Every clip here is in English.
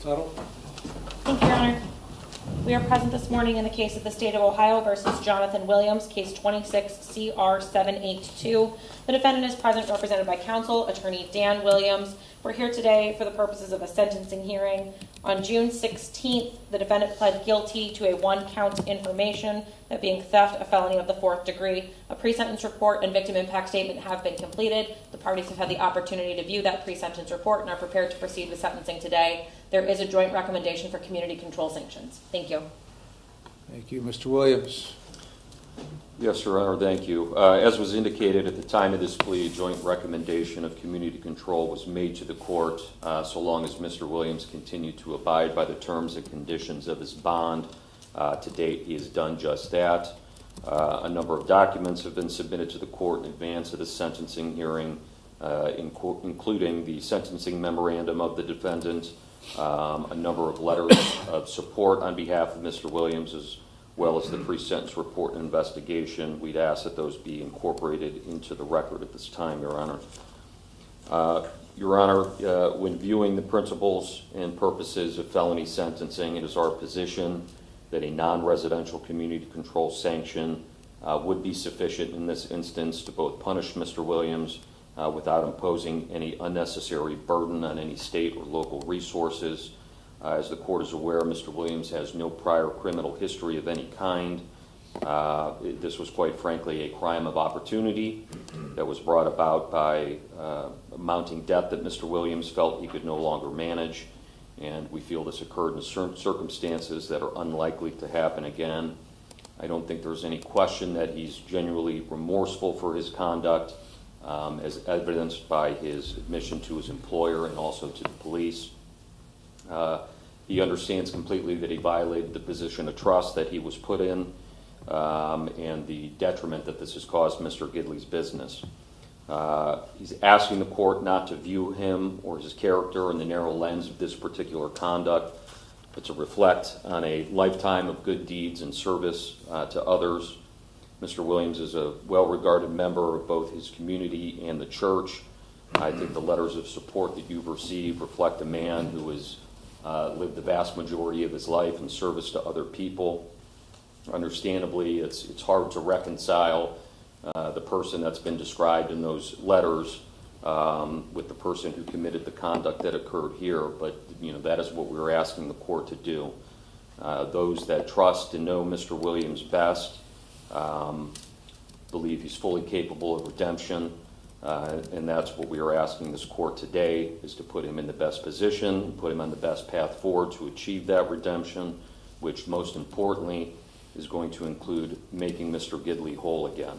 Tuttle. Thank you, Your Honor. We are present this morning in the case of the State of Ohio versus Jonathan Williams, case 26-CR-782. The defendant is present, represented by counsel, attorney Dan Williams. We're here today for the purposes of a sentencing hearing. On June 16th, the defendant pled guilty to a one-count information, that being theft, a felony of the 4th degree. A pre-sentence report and victim impact statement have been completed. The parties have had the opportunity to view that pre-sentence report and are prepared to proceed with sentencing today. There is a joint recommendation for community control sanctions. Thank you. Thank you. Mr. Williams. Yes, Your Honor, thank you. As was indicated at the time of this plea, a joint recommendation of community control was made to the court so long as Mr. Williams continued to abide by the terms and conditions of his bond. To date, he has done just that. A number of documents have been submitted to the court in advance of the sentencing hearing, including the sentencing memorandum of the defendant, a number of letters of support on behalf of Mr. Williams, as well as the pre-sentence report and investigation. We'd ask that those be incorporated into the record at this time, Your Honor. Your Honor, when viewing the principles and purposes of felony sentencing, it is our position that a non-residential community control sanction would be sufficient in this instance to both punish Mr. Williams without imposing any unnecessary burden on any state or local resources. As the court is aware, Mr. Williams has no prior criminal history of any kind. This was quite frankly a crime of opportunity that was brought about by mounting debt that Mr. Williams felt he could no longer manage, and we feel this occurred in circumstances that are unlikely to happen again. I don't think there's any question that he's genuinely remorseful for his conduct, as evidenced by his admission to his employer and also to the police. He understands completely that he violated the position of trust that he was put in, and the detriment that this has caused Mr. Gidley's business. He's asking the court not to view him or his character in the narrow lens of this particular conduct, but to reflect on a lifetime of good deeds and service to others. Mr. Williams is a well-regarded member of both his community and the church. I think the letters of support that you've received reflect a man who has lived the vast majority of his life in service to other people. Understandably, it's hard to reconcile the person that's been described in those letters with the person who committed the conduct that occurred here, but that is what we're asking the court to do. Those that trust and know Mr. Williams best believe he's fully capable of redemption, and that's what we are asking this court today, is to put him in the best position, put him on the best path forward to achieve that redemption, which most importantly is going to include making Mr. Gidley whole again.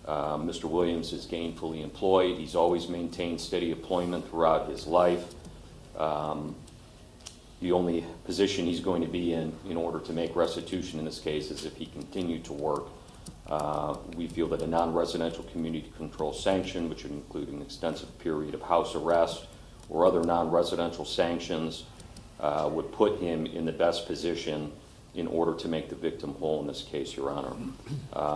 Mr. Williams is gainfully employed. He's always maintained steady employment throughout his life. The only position he's going to be in order to make restitution in this case is if he continued to work. We feel that a non-residential community control sanction, which would include an extensive period of house arrest or other non-residential sanctions, would put him in the best position in order to make the victim whole in this case, Your Honor.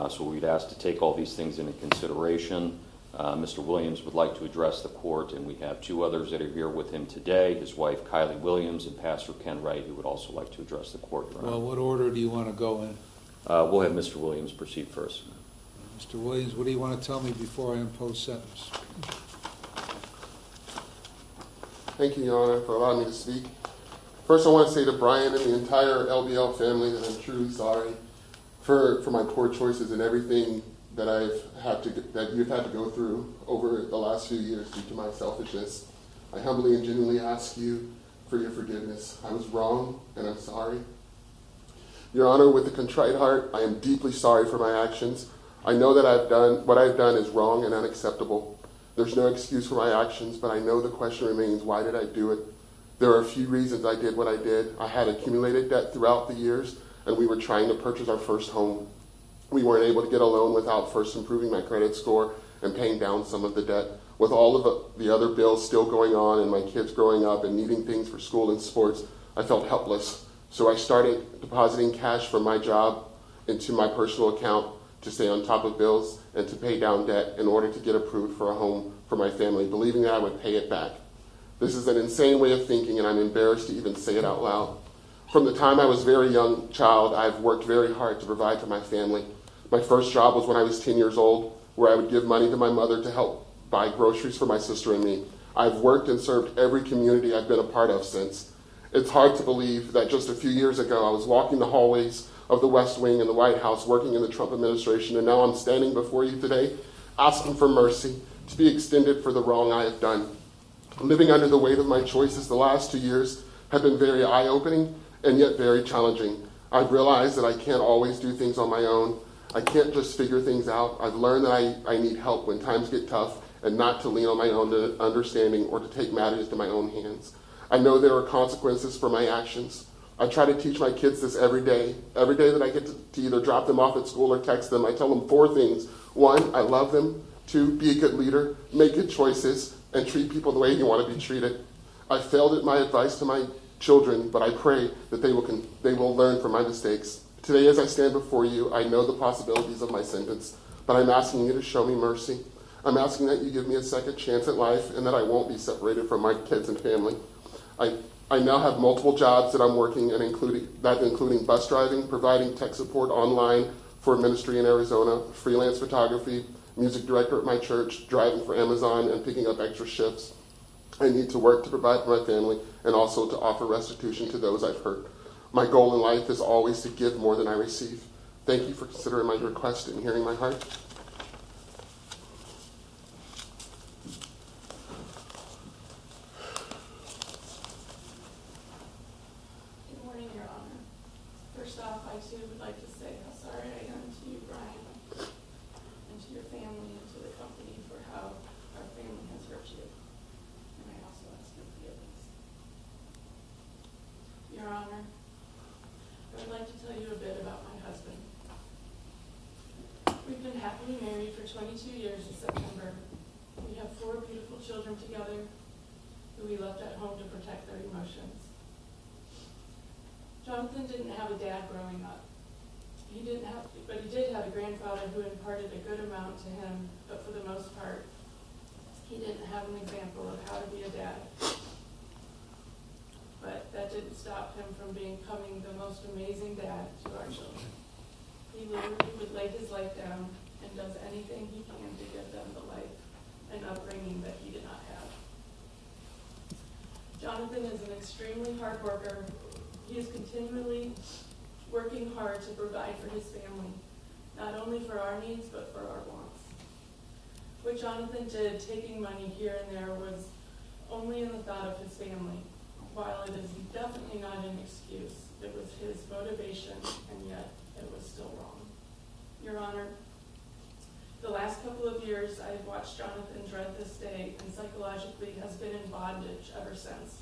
So we'd ask to take all these things into consideration. Mr. Williams would like to address the court, and we have two others that are here with him today, his wife Kylie Williams and Pastor Ken Wright, who would also like to address the court, Your Honor. Well, what order do you want to go in? We'll have Mr. Williams proceed first. Mr. Williams, what do you want to tell me before I impose sentence? Thank you, Your Honor, for allowing me to speak. First, I want to say to Brian and the entire LBL family that I'm truly sorry for my poor choices and everything that you've had to go through over the last few years due to my selfishness. I humbly and genuinely ask you for your forgiveness. I was wrong, and I'm sorry. Your Honor, with a contrite heart, I am deeply sorry for my actions. I know that what I've done is wrong and unacceptable. There's no excuse for my actions, but I know the question remains, why did I do it? There are a few reasons I did what I did. I had accumulated debt throughout the years, and we were trying to purchase our first home. We weren't able to get a loan without first improving my credit score and paying down some of the debt. With all of the other bills still going on and my kids growing up and needing things for school and sports, I felt helpless. So I started depositing cash from my job into my personal account to stay on top of bills and to pay down debt in order to get approved for a home for my family, believing that I would pay it back. This is an insane way of thinking, and I'm embarrassed to even say it out loud. From the time I was a very young child, I've worked very hard to provide for my family. My first job was when I was 10 years old, where I would give money to my mother to help buy groceries for my sister and me. I've worked and served every community I've been a part of since. It's hard to believe that just a few years ago I was walking the hallways of the West Wing in the White House working in the Trump administration, and now I'm standing before you today asking for mercy to be extended for the wrong I have done. Living under the weight of my choices the last 2 years have been very eye-opening and yet very challenging. I've realized that I can't always do things on my own. I can't just figure things out. I've learned that I need help when times get tough and not to lean on my own understanding or to take matters into my own hands. I know there are consequences for my actions. I try to teach my kids this every day. Every day that I get to either drop them off at school or text them, I tell them 4 things. 1, I love them. 2, be a good leader, make good choices, and treat people the way you want to be treated. I failed at my advice to my children, but I pray that they will learn from my mistakes. Today, as I stand before you, I know the possibilities of my sentence, but I'm asking you to show me mercy. I'm asking that you give me a second chance at life and that I won't be separated from my kids and family. I now have multiple jobs that I'm working, and including bus driving, providing tech support online for ministry in Arizona, freelance photography, music director at my church, driving for Amazon, and picking up extra shifts. I need to work to provide for my family and also to offer restitution to those I've hurt. My goal in life is always to give more than I receive. Thank you for considering my request and hearing my heart. Good morning, Your Honor. First off, I too would like to say how sorry I am to you, Brian, and to your family and to the company for how our family has hurt you. And I also ask your forgiveness. Your Honor, I would like to tell you a bit about my husband. We've been happily married for 22 years in September. We have 4 beautiful children together who we left at home to protect their emotions. Jonathan didn't have a dad growing up. But he did have a grandfather who imparted a good amount to him, but for the most part, he didn't have an example of how to be a dad. But that didn't stop him from becoming the most amazing dad to our children. He literally would lay his life down and does anything he can to give them the life and upbringing that he did not have. Jonathan is an extremely hard worker. He is continually working hard to provide for his family, not only for our needs, but for our wants. What Jonathan did, taking money here and there, was only in the thought of his family. While it is definitely not an excuse, it was his motivation, and yet it was still wrong. Your Honor, the last couple of years I have watched Jonathan dread this day and psychologically has been in bondage ever since.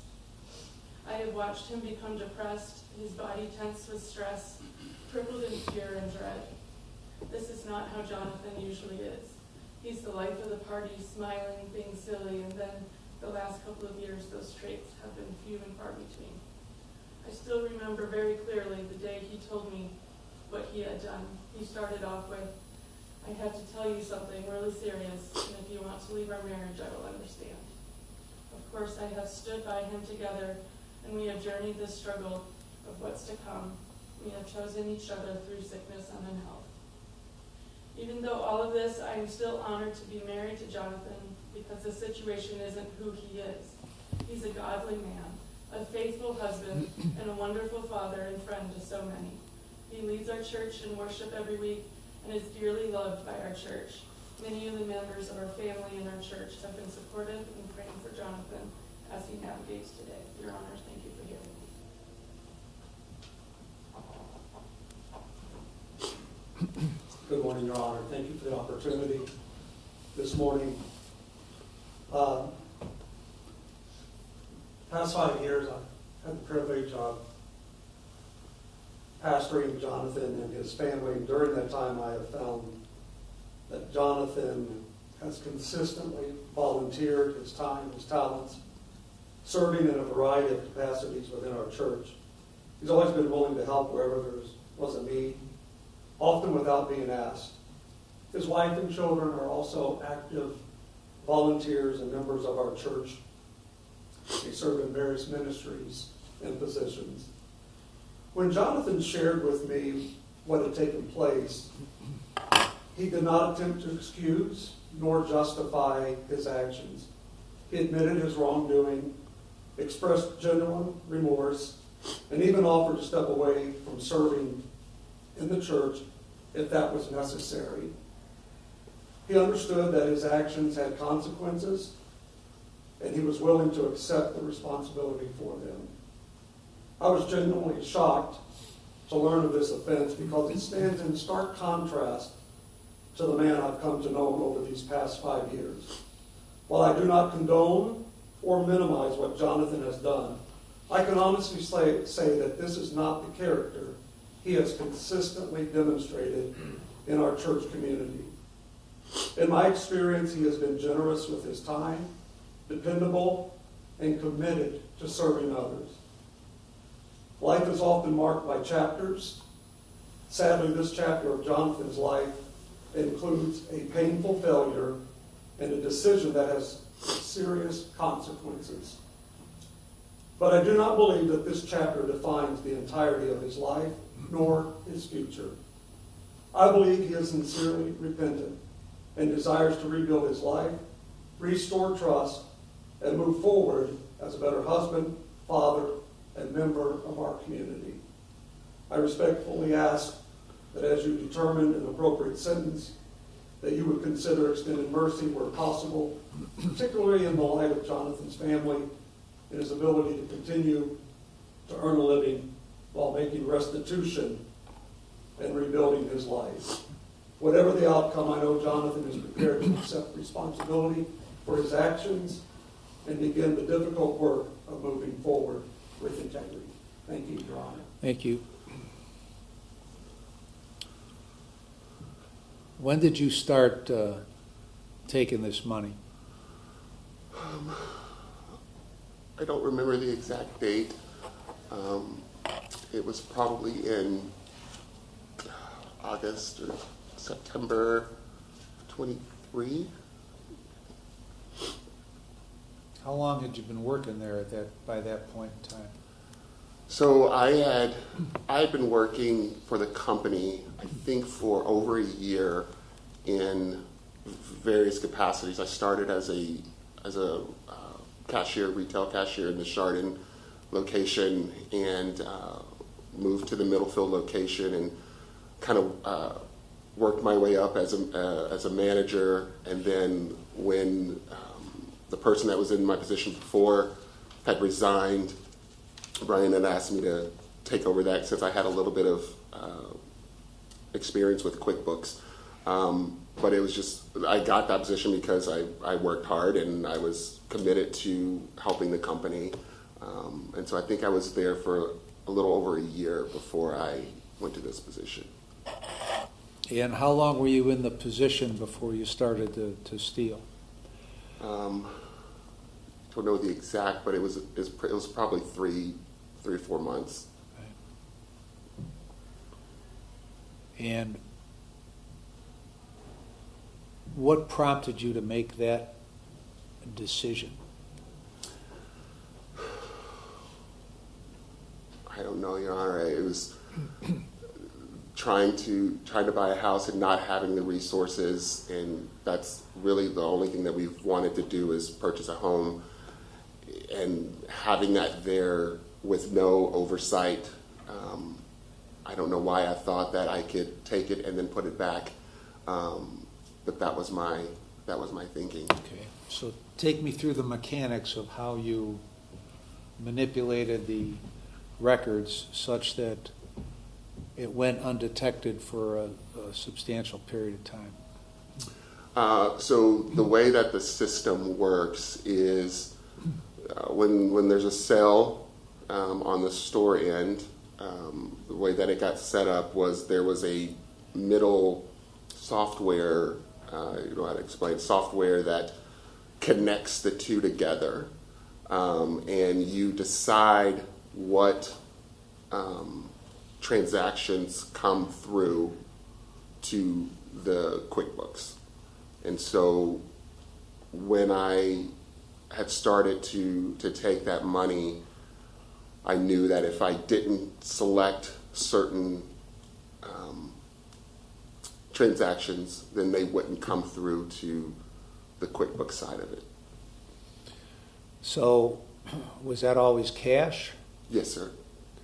I have watched him become depressed, his body tense with stress, crippled in fear and dread. This is not how Jonathan usually is. He's the life of the party, smiling, being silly, and then the last couple of years those traits have been few and far between. I still remember very clearly the day he told me what he had done. He started off with, "I have to tell you something really serious, and if you want to leave our marriage, I will understand." Of course, I have stood by him together, and we have journeyed this struggle of what's to come. We have chosen each other through sickness and in health. Even though all of this, I am still honored to be married to Jonathan because the situation isn't who he is. He's a godly man, a faithful husband, and a wonderful father and friend to so many. He leads our church in worship every week and is dearly loved by our church. Many of the members of our family and our church have been supportive in praying for Jonathan as he navigates today. Your Honor, thank you for hearing me. Good morning, Your Honor. Thank you for the opportunity this morning. Past 5 years, I've had the privilege of pastoring Jonathan and his family. And during that time, I have found that Jonathan has consistently volunteered his time, his talents, serving in a variety of capacities within our church. He's always been willing to help wherever there was a need, often without being asked. His wife and children are also active volunteers and members of our church. He served in various ministries and positions. When Jonathan shared with me what had taken place, he did not attempt to excuse nor justify his actions. He admitted his wrongdoing, expressed genuine remorse, and even offered to step away from serving in the church if that was necessary. He understood that his actions had consequences, and he was willing to accept the responsibility for them. I was genuinely shocked to learn of this offense because it stands in stark contrast to the man I've come to know over these past 5 years. While I do not condone or minimize what Jonathan has done, I can honestly say that this is not the character he has consistently demonstrated in our church community. In my experience, he has been generous with his time, dependable, and committed to serving others. Life is often marked by chapters. Sadly, this chapter of Jonathan's life includes a painful failure and a decision that has serious consequences. But I do not believe that this chapter defines the entirety of his life, nor his future. I believe he is sincerely repentant and desires to rebuild his life, restore trust, and move forward as a better husband, father, and member of our community. I respectfully ask that as you determine an appropriate sentence, that you would consider extended mercy where possible, particularly in the light of Jonathan's family and his ability to continue to earn a living while making restitution and rebuilding his life. Whatever the outcome, I know Jonathan is prepared to accept responsibility for his actions and begin the difficult work of moving forward with integrity. Thank you, Your Honor. Thank you. When did you start taking this money? I don't remember the exact date. It was probably in August or September 23. How long had you been working there by that point in time? So I had been working for the company, I think, for over a year in various capacities. I started as a cashier, retail cashier in the Chardon location, and moved to the Middlefield location and kind of worked my way up as a manager. And then when the person that was in my position before had resigned, Brian had asked me to take over that since I had a little bit of experience with QuickBooks. But it was just, I got that position because I worked hard and I was committed to helping the company. And so I think I was there for a little over a year before I went to this position. And how long were you in the position before you started to steal? I don't know the exact, but it was probably three or 4 months. And what prompted you to make that decision? I don't know, Your Honor. It was trying to buy a house and not having the resources, and that's really the only thing that we've wanted to do is purchase a home, and having that there with no oversight. I don't know why I thought that I could take it and then put it back, but that was my thinking. Okay, so take me through the mechanics of how you manipulated the records such that it went undetected for a substantial period of time. So the way that the system works is when there's a sale on the store end, the way that it got set up was there was a middle software, you know how to explain, software that connects the two together, and you decide what transactions come through to the QuickBooks. And so when I had started to take that money, I knew that if I didn't select certain transactions, then they wouldn't come through to the QuickBooks side of it. So, was that always cash? Yes, sir.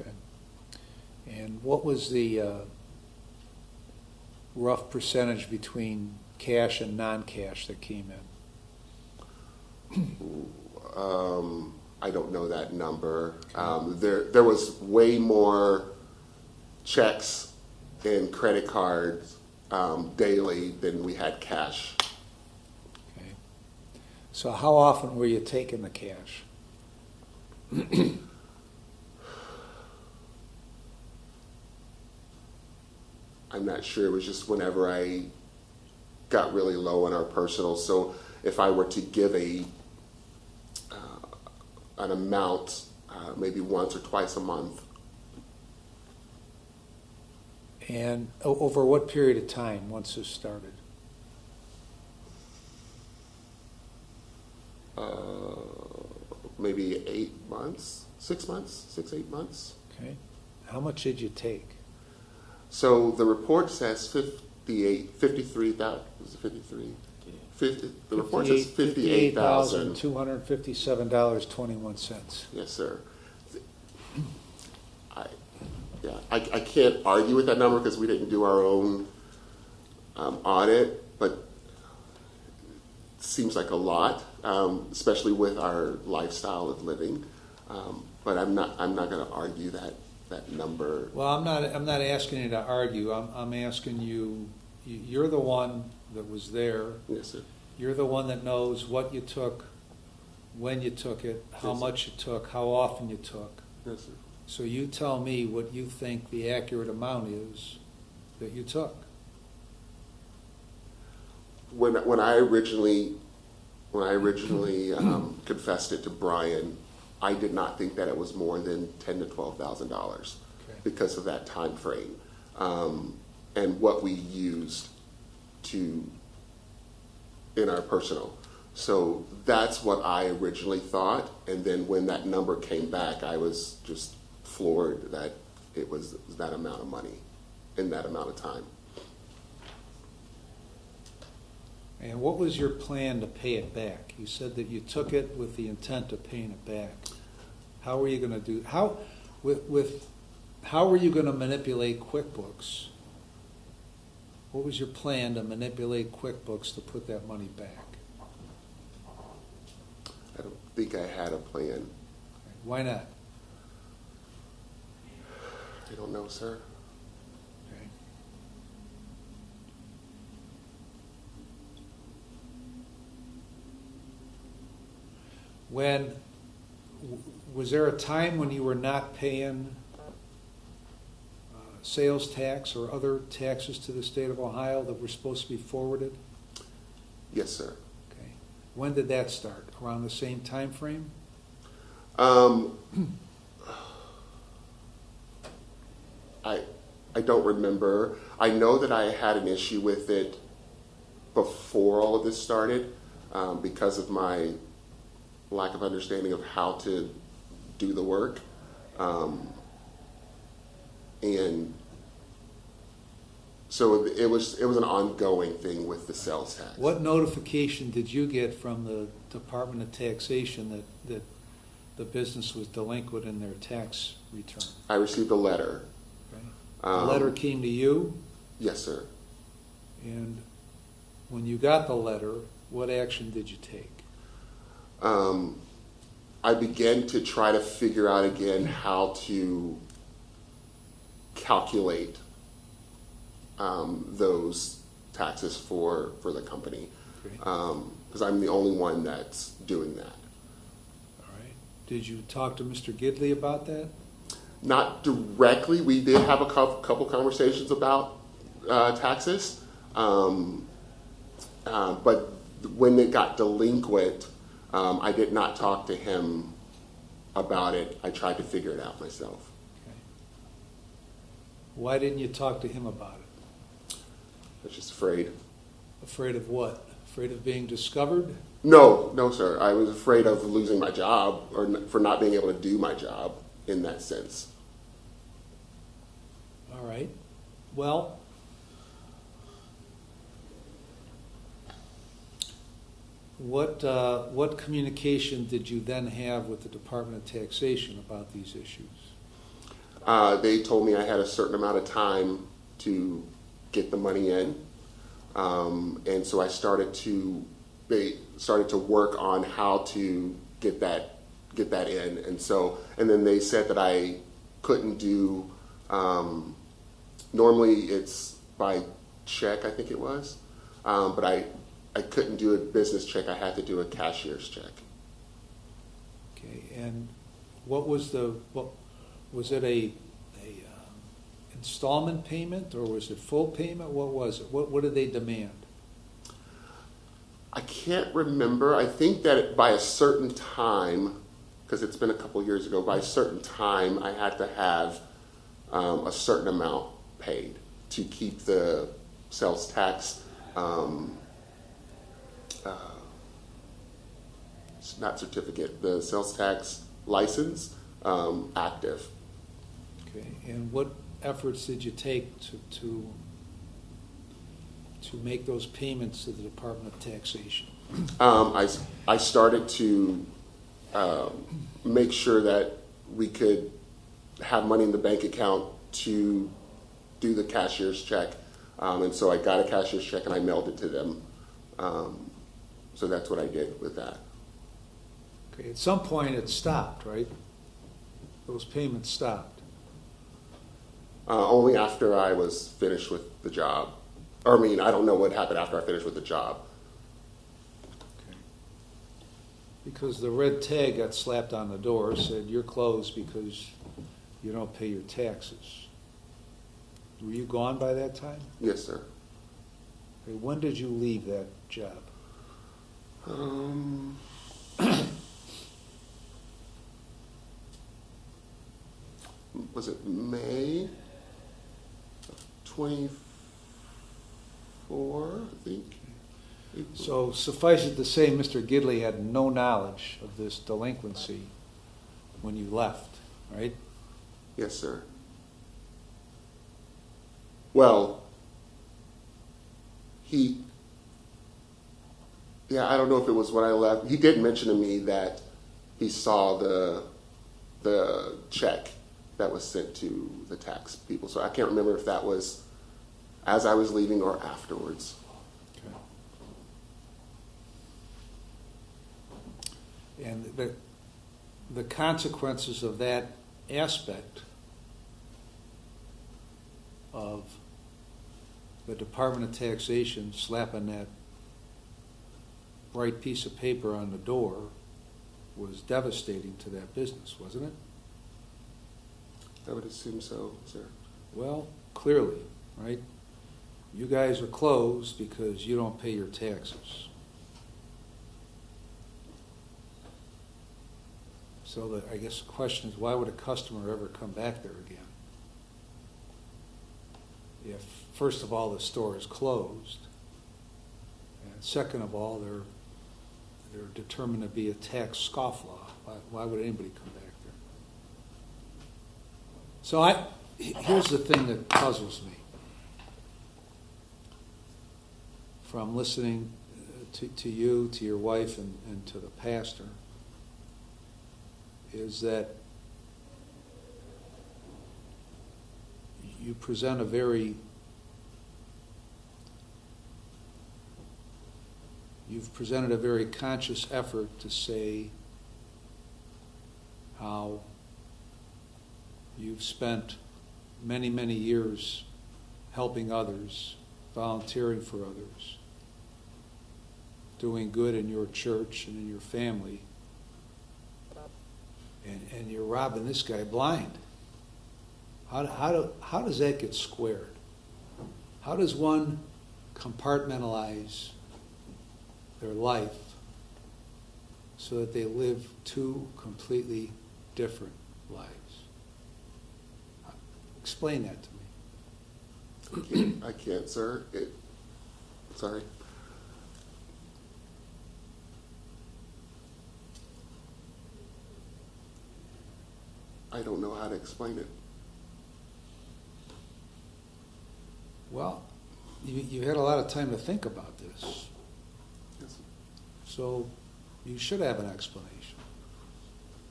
Okay. And what was the rough percentage between cash and non-cash that came in? I don't know that number. There was way more checks and credit cards daily than we had cash. Okay. So how often were you taking the cash? I'm not sure. It was just whenever I got really low on our personal. So if I were to give an amount, maybe once or twice a month. And over what period of time once this started? Maybe 8 months, 6 months, 6, 8 months. Okay. How much did you take? So the report says 53,000. Was it 53? 50, the report says 58,000. $257.21. Yes, sir. I can't argue with that number because we didn't do our own audit, but it seems like a lot, especially with our lifestyle of living. But I'm not going to argue that number. Well, I'm not asking you to argue. I'm asking you. You're the one that was there. Yes, sir. You're the one that knows what you took, when you took it, how Yes, much you took, how often you took. Yes, sir. So you tell me what you think the accurate amount is that you took. When I originally confessed it to Brian, I did not think that it was more than $10,000 to $12,000 Okay. because of that time frame and what we used in our personal. So that's what I originally thought, and then when that number came back, I was just floored that it was that amount of money in that amount of time. And what was your plan to pay it back? You said that you took it with the intent of paying it back. How were you going to do? How were you going to manipulate QuickBooks? What was your plan to manipulate QuickBooks to put that money back? I don't think I had a plan. Why not? I don't know, sir. Okay. Was there a time when you were not paying sales tax or other taxes to the state of Ohio that were supposed to be forwarded? Yes, sir. Okay. When did that start? Around the same time frame? I don't remember. I know that I had an issue with it before all of this started because of my lack of understanding of how to do the work. And so it was an ongoing thing with the sales tax. What notification did you get from the Department of Taxation that the business was delinquent in their tax return? I received a letter. Okay. The letter came to you, Yes, sir. and when you got the letter, what action did you take? I began to try to figure out again how to calculate those taxes for the company Okay. because I'm the only one that's doing that. All right. Did you talk to Mr. Gidley about that? Not directly. We did have a couple conversations about taxes, but when it got delinquent, I did not talk to him about it. I tried to figure it out myself. Okay. Why didn't you talk to him about it? I was just afraid. Afraid of what? Afraid of being discovered? No, no, sir. I was afraid of losing my job or for not being able to do my job in that sense. All right. Well, what communication did you then have with the Department of Taxation about these issues? They told me I had a certain amount of time to get the money in, and so I started to work on how to get that in, and then they said that I couldn't do. Normally it's by check, I think it was, but I couldn't do a business check. I had to do a cashier's check. Okay, and what was was it a installment payment or was it full payment? What was it? What did they demand? I can't remember. I think that by a certain time, because it's been a couple years ago, by a certain time I had to have a certain amount paid to keep the sales tax, not certificate, the sales tax license active. Okay, and what efforts did you take to make those payments to the Department of Taxation? I started to make sure that we could have money in the bank account to do the cashier's check, and so I got a cashier's check and I mailed it to them. So that's what I did with that. Okay, at some point it stopped, right? Those payments stopped. Only after I was finished with the job. Or, I mean, I don't know what happened after I finished with the job. Okay. Because the red tag got slapped on the door, said you're closed because you don't pay your taxes. Were you gone by that time? Yes, sir. Okay, when did you leave that job? Was it May of 24, I think? So suffice it to say, Mr. Gidley had no knowledge of this delinquency when you left, right? Yes, sir. Well, I don't know if it was when I left. He did mention to me that he saw the check that was sent to the tax people. So I can't remember if that was as I was leaving or afterwards. Okay. And the consequences of that aspect of the Department of Taxation slapping that bright piece of paper on the door was devastating to that business, wasn't it? I would assume so, sir. Well, clearly, right? You guys are closed because you don't pay your taxes. So I guess the question is, why would a customer ever come back there again? If, first of all, the store is closed, and second of all, they're determined to be a tax scofflaw. Why would anybody come back there? So here's the thing that puzzles me. From listening to you, to your wife, and to the pastor, is that you present a very you've presented a very conscious effort to say how you've spent many, many years helping others, volunteering for others, doing good in your church and in your family, and you're robbing this guy blind. How does that get squared? How does one compartmentalize their life so that they live two completely different lives? Explain that to me. I can't, sir. Sorry. I don't know how to explain it. Well, you had a lot of time to think about this, Yes. so you should have an explanation.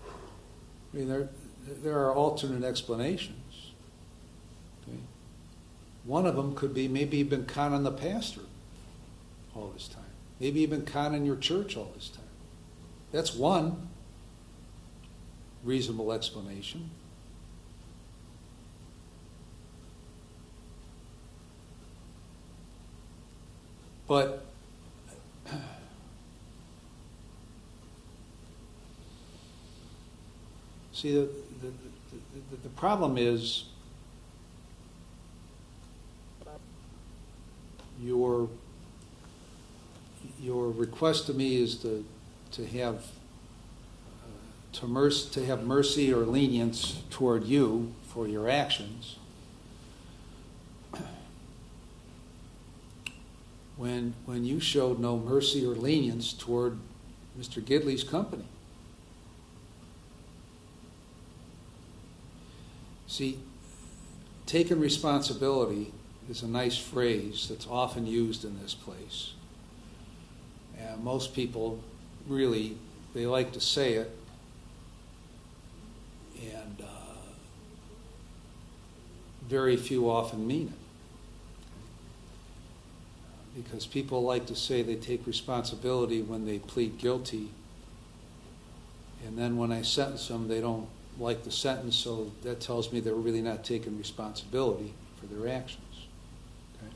I mean, there are alternate explanations. Okay? One of them could be maybe you've been conning the pastor all this time. Maybe you've been conning your church all this time. That's one reasonable explanation. But see, the problem is your request to me is to have to have mercy or lenience toward you for your actions. When you showed no mercy or lenience toward Mr. Gidley's company. See, taking responsibility is a nice phrase that's often used in this place. And most people really, they like to say it, and very few often mean it. Because people like to say they take responsibility when they plead guilty, and then when I sentence them, they don't like the sentence, so that tells me they're really not taking responsibility for their actions. Okay?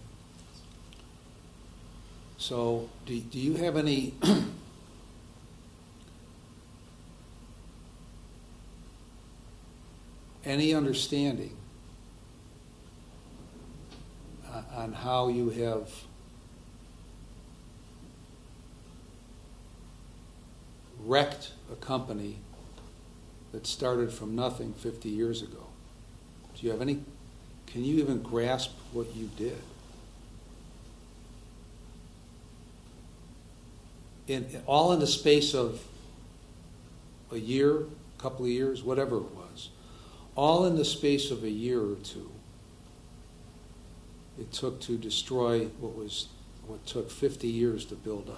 So, do you have any any understanding on how you have wrecked a company that started from nothing 50 years ago? Do you have any, can you even grasp what you did? All in the space of a year, a couple of years, whatever it was, all in the space of a year or two, it took to destroy what took 50 years to build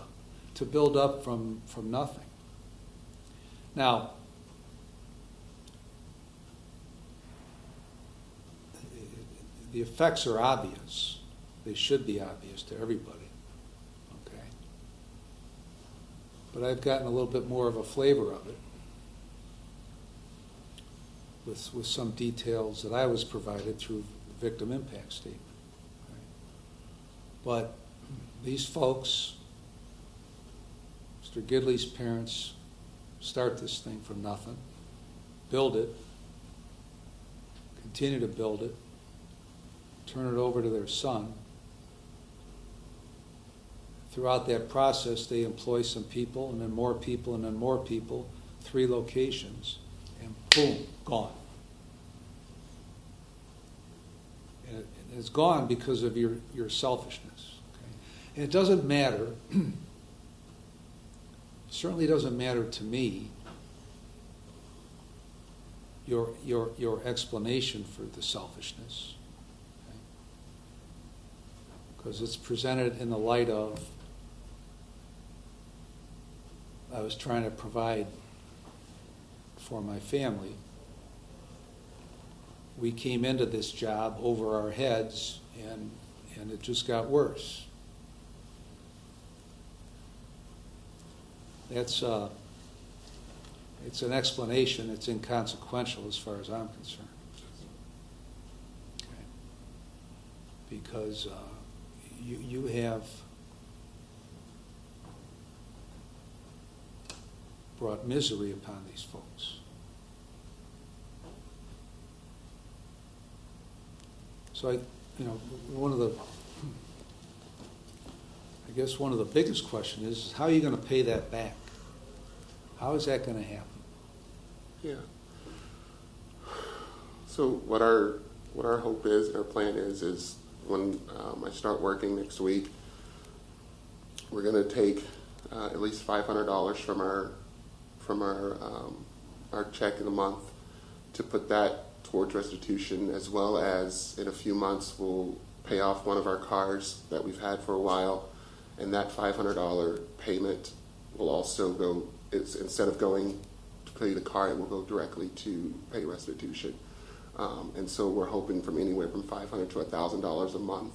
up from nothing. Now, the effects are obvious. They should be obvious to everybody. Okay? But I've gotten a little bit more of a flavor of it with some details that I was provided through the victim impact statement. Okay? But these folks, Mr. Gidley's parents, start this thing from nothing, build it, continue to build it, turn it over to their son. Throughout that process, they employ some people, and then more people, and then more people, 3 locations, and boom, gone. And it's gone because of your selfishness. Okay? And it doesn't matter, certainly doesn't matter to me, your explanation for the selfishness. Because it's presented in the light of, I was trying to provide for my family. We came into this job over our heads, and it just got worse. It's an explanation. It's inconsequential as far as I'm concerned. Okay. Because you have brought misery upon these folks. So one of the biggest questions is how are you going to pay that back? How is that going to happen? Yeah. So what our hope is, our plan is when I start working next week, we're going to take at least $500 from our check in a month put that towards restitution, as well as in a few months we'll pay off one of our cars that we've had for a while, and that $500 payment will also go, instead of going to pay the car, it will go directly to pay restitution. And so we're hoping from anywhere from $500 to $1,000 a month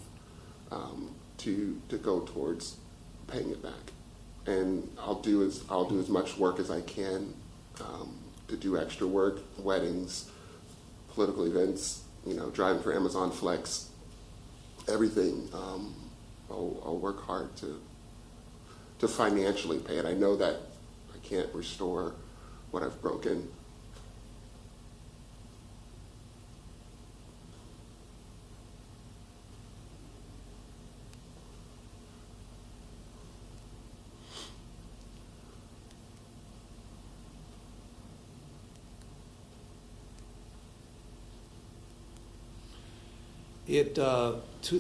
to go towards paying it back. And I'll do as much work as I can to do extra work, weddings, political events, driving for Amazon Flex, everything. I'll work hard to financially pay it. I know that I can't restore what I've broken.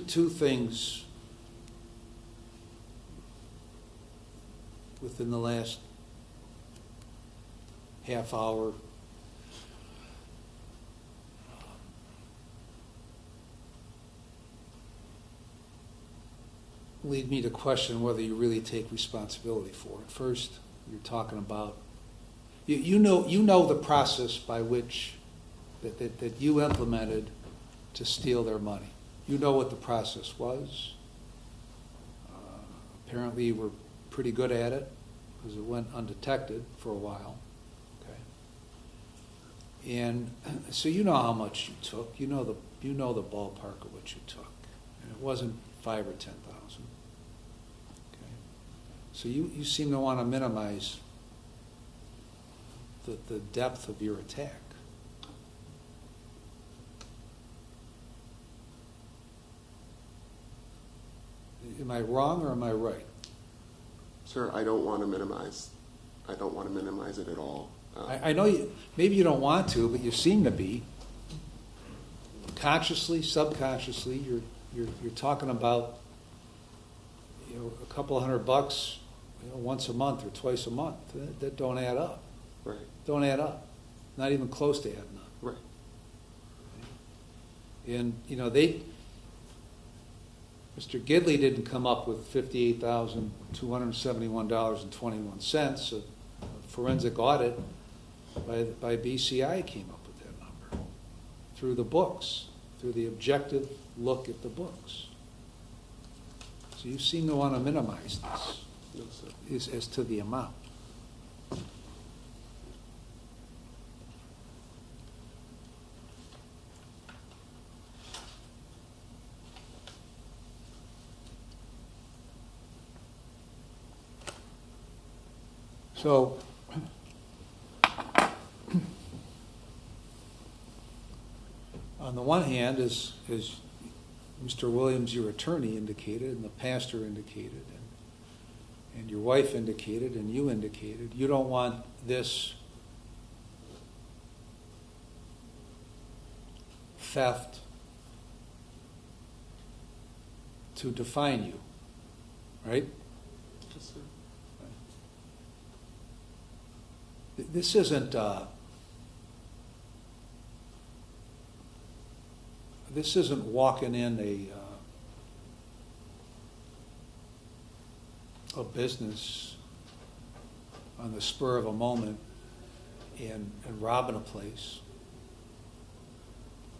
Two things within the last half hour. Lead me to question whether you really take responsibility for it. First, you're talking about you know the process by which that you implemented to steal their money. You know what the process was. Apparently you were pretty good at it because it went undetected for a while. Okay. And so you know how much you took. You know the ballpark of what you took. And it wasn't 5,000 or 10,000. Okay. So you seem to want to minimize the depth of your attack. Am I wrong or am I right? Sir, I don't want to minimize. I don't want to minimize it at all. I know maybe you don't want to, but you seem to be. Consciously, subconsciously, you're talking about a couple $100 once a month or twice a month. That don't add up. Right. Don't add up. Not even close to adding up. Right. And Mr. Gidley didn't come up with $58,271.21. A forensic audit by BCI came up with that number through the books, through the objective look at the books. So you seem to want to minimize this as to the amount. So, on the one hand, as Mr. Williams, your attorney, indicated, and the pastor indicated, and your wife indicated, and you indicated, you don't want this theft to define you, right? Yes, sir. This isn't walking in a business on the spur of a moment and robbing a place.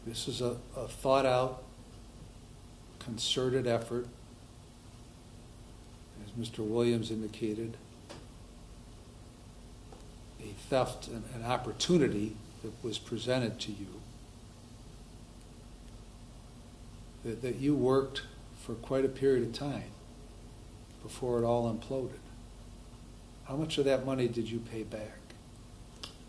This is a thought out, concerted effort, as Mr. Williams indicated. A theft, an opportunity that was presented to you, that you worked for quite a period of time before it all imploded. How much of that money did you pay back?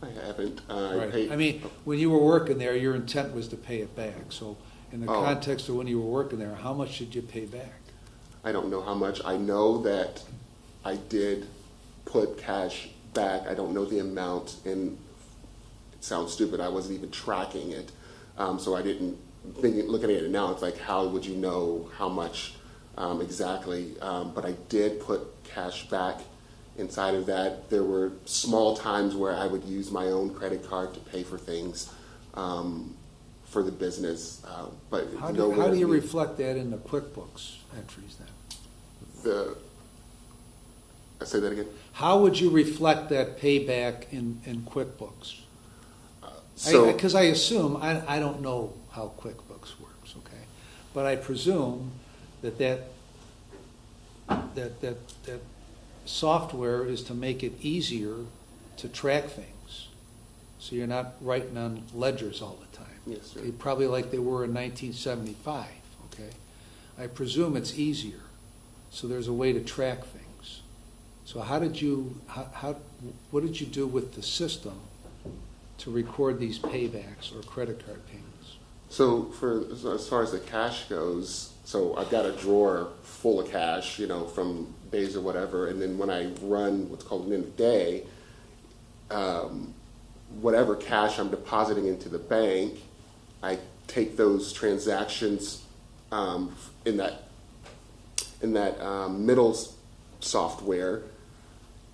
I haven't. Right. I mean, when you were working there, your intent was to pay it back. So in the context of when you were working there, how much did you pay back? I don't know how much. I know that I did put cash back. I don't know the amount, and it sounds stupid. I wasn't even tracking it, so I didn't. Looking at it now, it's like, how would you know how much exactly? But I did put cash back inside of that. There were small times where I would use my own credit card to pay for things, for the business. But How nowhere do you near reflect that in the QuickBooks entries then? I say that again. How would you reflect that payback in QuickBooks? So Because I assume, I don't know how QuickBooks works, okay? But I presume that software is to make it easier to track things. So you're not writing on ledgers all the time. Yes, sir. Okay, probably like they were in 1975, okay? I presume it's easier. So there's a way to track things. So what did you do with the system to record these paybacks or credit card payments? So as far as the cash goes, so I've got a drawer full of cash, from days or whatever, and then when I run what's called an end of day, whatever cash I'm depositing into the bank, I take those transactions in that middle software,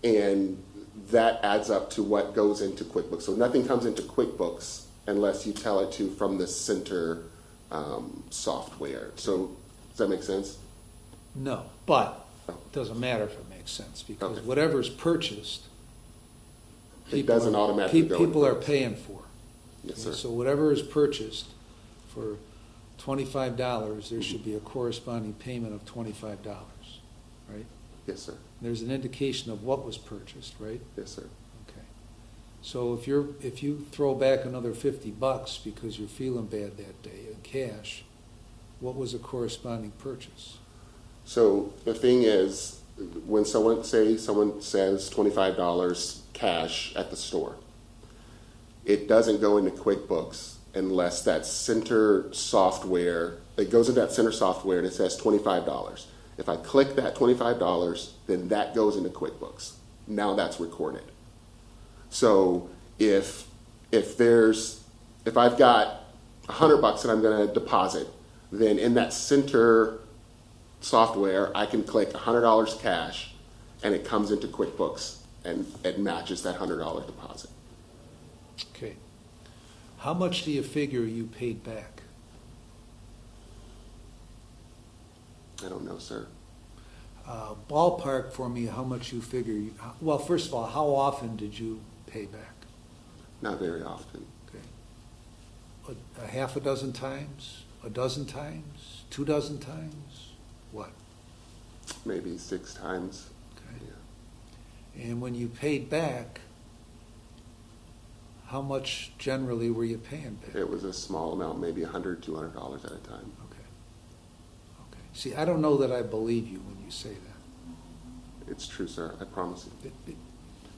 and that adds up to what goes into QuickBooks. So nothing comes into QuickBooks unless you tell it to from the center software. So does that make sense? No, but it doesn't matter if it makes sense, because Okay. whatever's purchased, It doesn't automatically go people into are QuickBooks. paying for. Yes, Okay, sir. So whatever is purchased for $25, there should be a corresponding payment of $25, right? Yes, sir. There's an indication of what was purchased, right? Yes, sir. Okay. So if you throw back another $50 because you're feeling bad that day in cash, what was a corresponding purchase? So the thing is, when someone says $25 cash at the store, it doesn't go into QuickBooks unless that center software, it goes into that center software and it says $25. If I click that $25, then that goes into QuickBooks. Now that's recorded. So if I've got $100 that I'm going to deposit, then in that center software, I can click $100 cash, and it comes into QuickBooks, and it matches that $100 deposit. Okay. How much do you figure you paid back? I don't know, sir. Ballpark for me how much you figure. Well, first of all, how often did you pay back? Not very often. Okay. A half a dozen times? A dozen times? 2 dozen times? What? Maybe 6 times. Okay. Yeah. And when you paid back, how much generally were you paying back? It was a small amount, maybe $100, $200 at a time. Okay. Okay. See, I don't know that I believe you when you say that. It's true, sir. I promise you.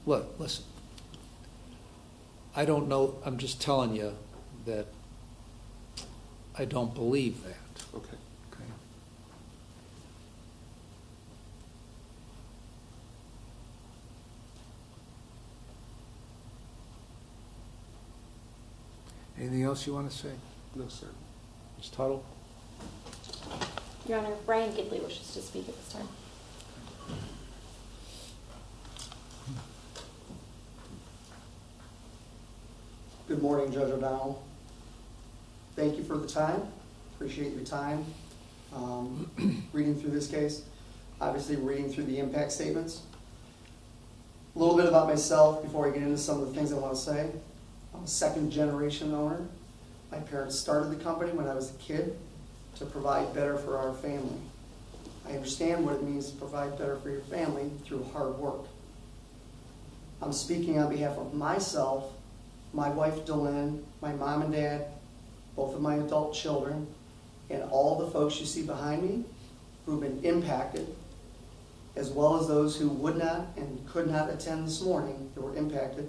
Look, listen. I don't know. I'm just telling you that I don't believe that. Okay. Okay. Anything else you want to say? No, sir. Ms. Tuttle? Your Honor, Brian Gidley wishes to speak at this time. Good morning, Judge O'Donnell. Thank you for the time. Appreciate your time reading through this case. Obviously, reading through the impact statements. A little bit about myself before I get into some of the things I want to say. I'm a second-generation owner. My parents started the company when I was a kid to provide better for our family. I understand what it means to provide better for your family through hard work. I'm speaking on behalf of myself, my wife Delynn, my mom and dad, both of my adult children, and all the folks you see behind me who've been impacted, as well as those who would not and could not attend this morning that were impacted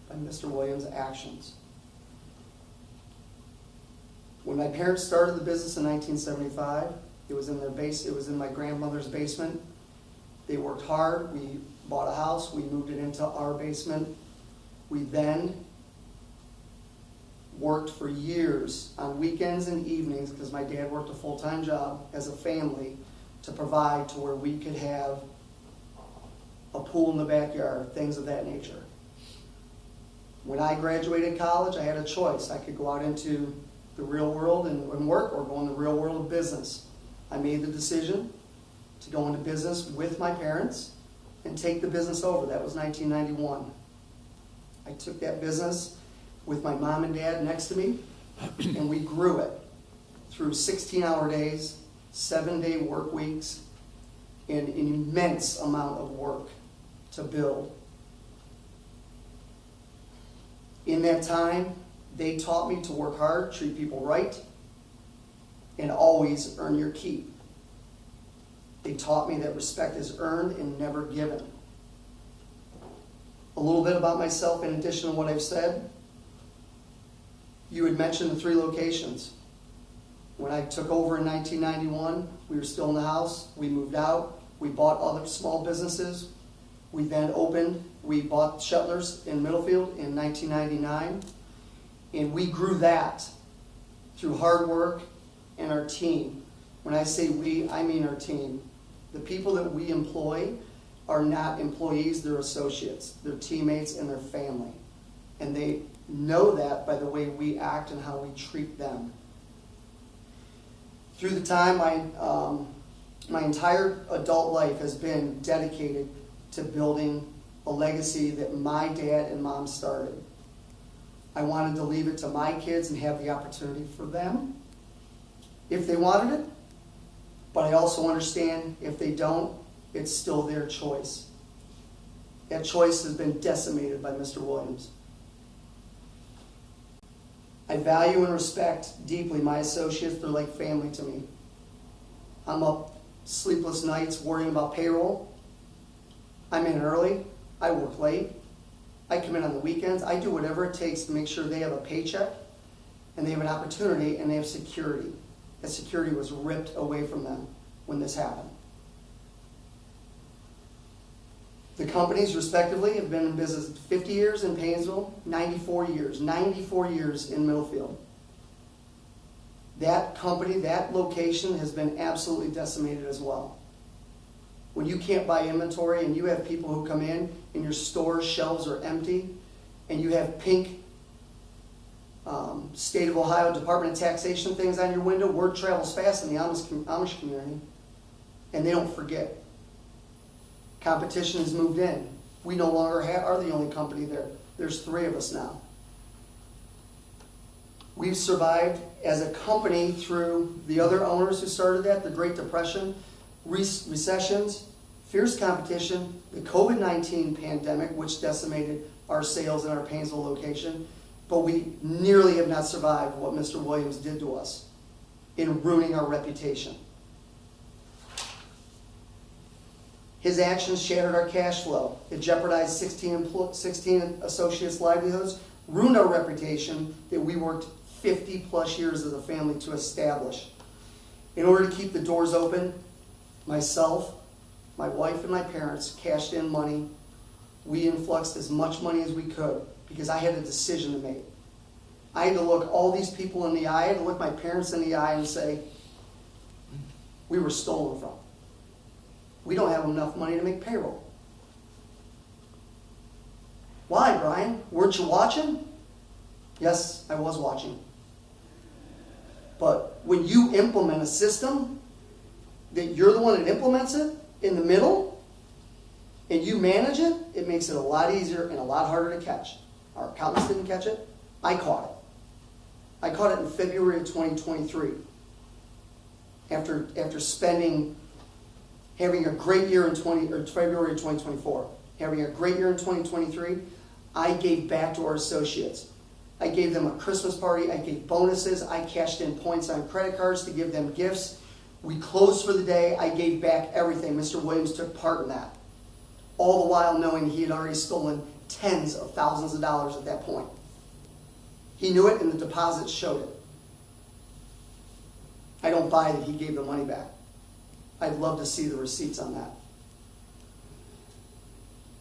by Mr. Williams' actions. When my parents started the business in 1975, it was in my grandmother's basement. They worked hard. We bought a house. We moved it into our basement. We then worked for years on weekends and evenings, because my dad worked a full-time job, as a family, to provide to where we could have a pool in the backyard, things of that nature. When I graduated college, I had a choice. I could go out into the real world and work, or go in the real world of business. I made the decision to go into business with my parents and take the business over. That was 1991. I took that business with my mom and dad next to me, and we grew it through 16-hour days, 7-day work weeks, and an immense amount of work to build. In that time, they taught me to work hard, treat people right, and always earn your keep. They taught me that respect is earned and never given. A little bit about myself in addition to what I've said. You had mentioned the 3 locations. When I took over in 1991, we were still in the house. We moved out. We bought other small businesses. We then we bought Shetler's in Middlefield in 1999. And we grew that through hard work and our team. When I say we, I mean our team. The people that we employ are not employees, they're associates. They're teammates and their family. And they know that by the way we act and how we treat them. Through the time, my entire adult life has been dedicated to building a legacy that my dad and mom started. I wanted to leave it to my kids and have the opportunity for them if they wanted it. But I also understand if they don't, it's still their choice. That choice has been decimated by Mr. Williams. I value and respect deeply my associates. They're like family to me. I'm up sleepless nights worrying about payroll. I'm in early. I work late. I come in on the weekends. I do whatever it takes to make sure they have a paycheck and they have an opportunity and they have security. That security was ripped away from them when this happened. The companies, respectively, have been in business 50 years in Painesville, 94 years in Middlefield. That company, that location has been absolutely decimated as well. When you can't buy inventory and you have people who come in and your store shelves are empty and you have pink State of Ohio Department of Taxation things on your window, word travels fast in the Amish community, and they don't forget. Competition has moved in. We no longer are the only company there. There's 3 of us now. We've survived as a company through the other owners who started that, the Great Depression, recessions, fierce competition, the COVID-19 pandemic, which decimated our sales in our Painesville location, but we nearly have not survived what Mr. Williams did to us in ruining our reputation. His actions shattered our cash flow. It jeopardized 16 associates' livelihoods, ruined our reputation that we worked 50 plus years as a family to establish. In order to keep the doors open, myself, my wife, and my parents cashed in money. We influxed as much money as we could because I had a decision to make. I had to look all these people in the eye, I had to look my parents in the eye and say, we were stolen from. We don't have enough money to make payroll. Why, Brian? Weren't you watching? Yes, I was watching. But when you implement a system that you're the one that implements it in the middle and you manage it, it makes it a lot easier and a lot harder to catch. Our accountants didn't catch it. I caught it. I caught it in February of 2023. After having a great year in February of 2024, having a great year in 2023, I gave back to our associates. I gave them a Christmas party. I gave bonuses. I cashed in points on credit cards to give them gifts. We closed for the day. I gave back everything. Mr. Williams took part in that, all the while knowing he had already stolen tens of thousands of dollars at that point. He knew it, and the deposits showed it. I don't buy that he gave the money back. I'd love to see the receipts on that.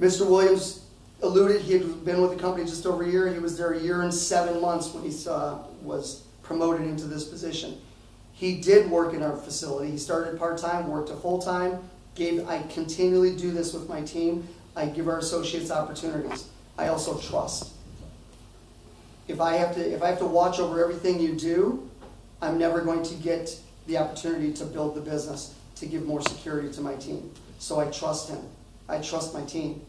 Mr. Williams alluded he had been with the company just over a year. He was there a year and 7 months when he was promoted into this position. He did work in our facility. He started part-time, worked a full-time. I continually do this with my team. I give our associates opportunities. I also trust. If I have to watch over everything you do, I'm never going to get the opportunity to build the business, to give more security to my team. So I trust him. I trust my team.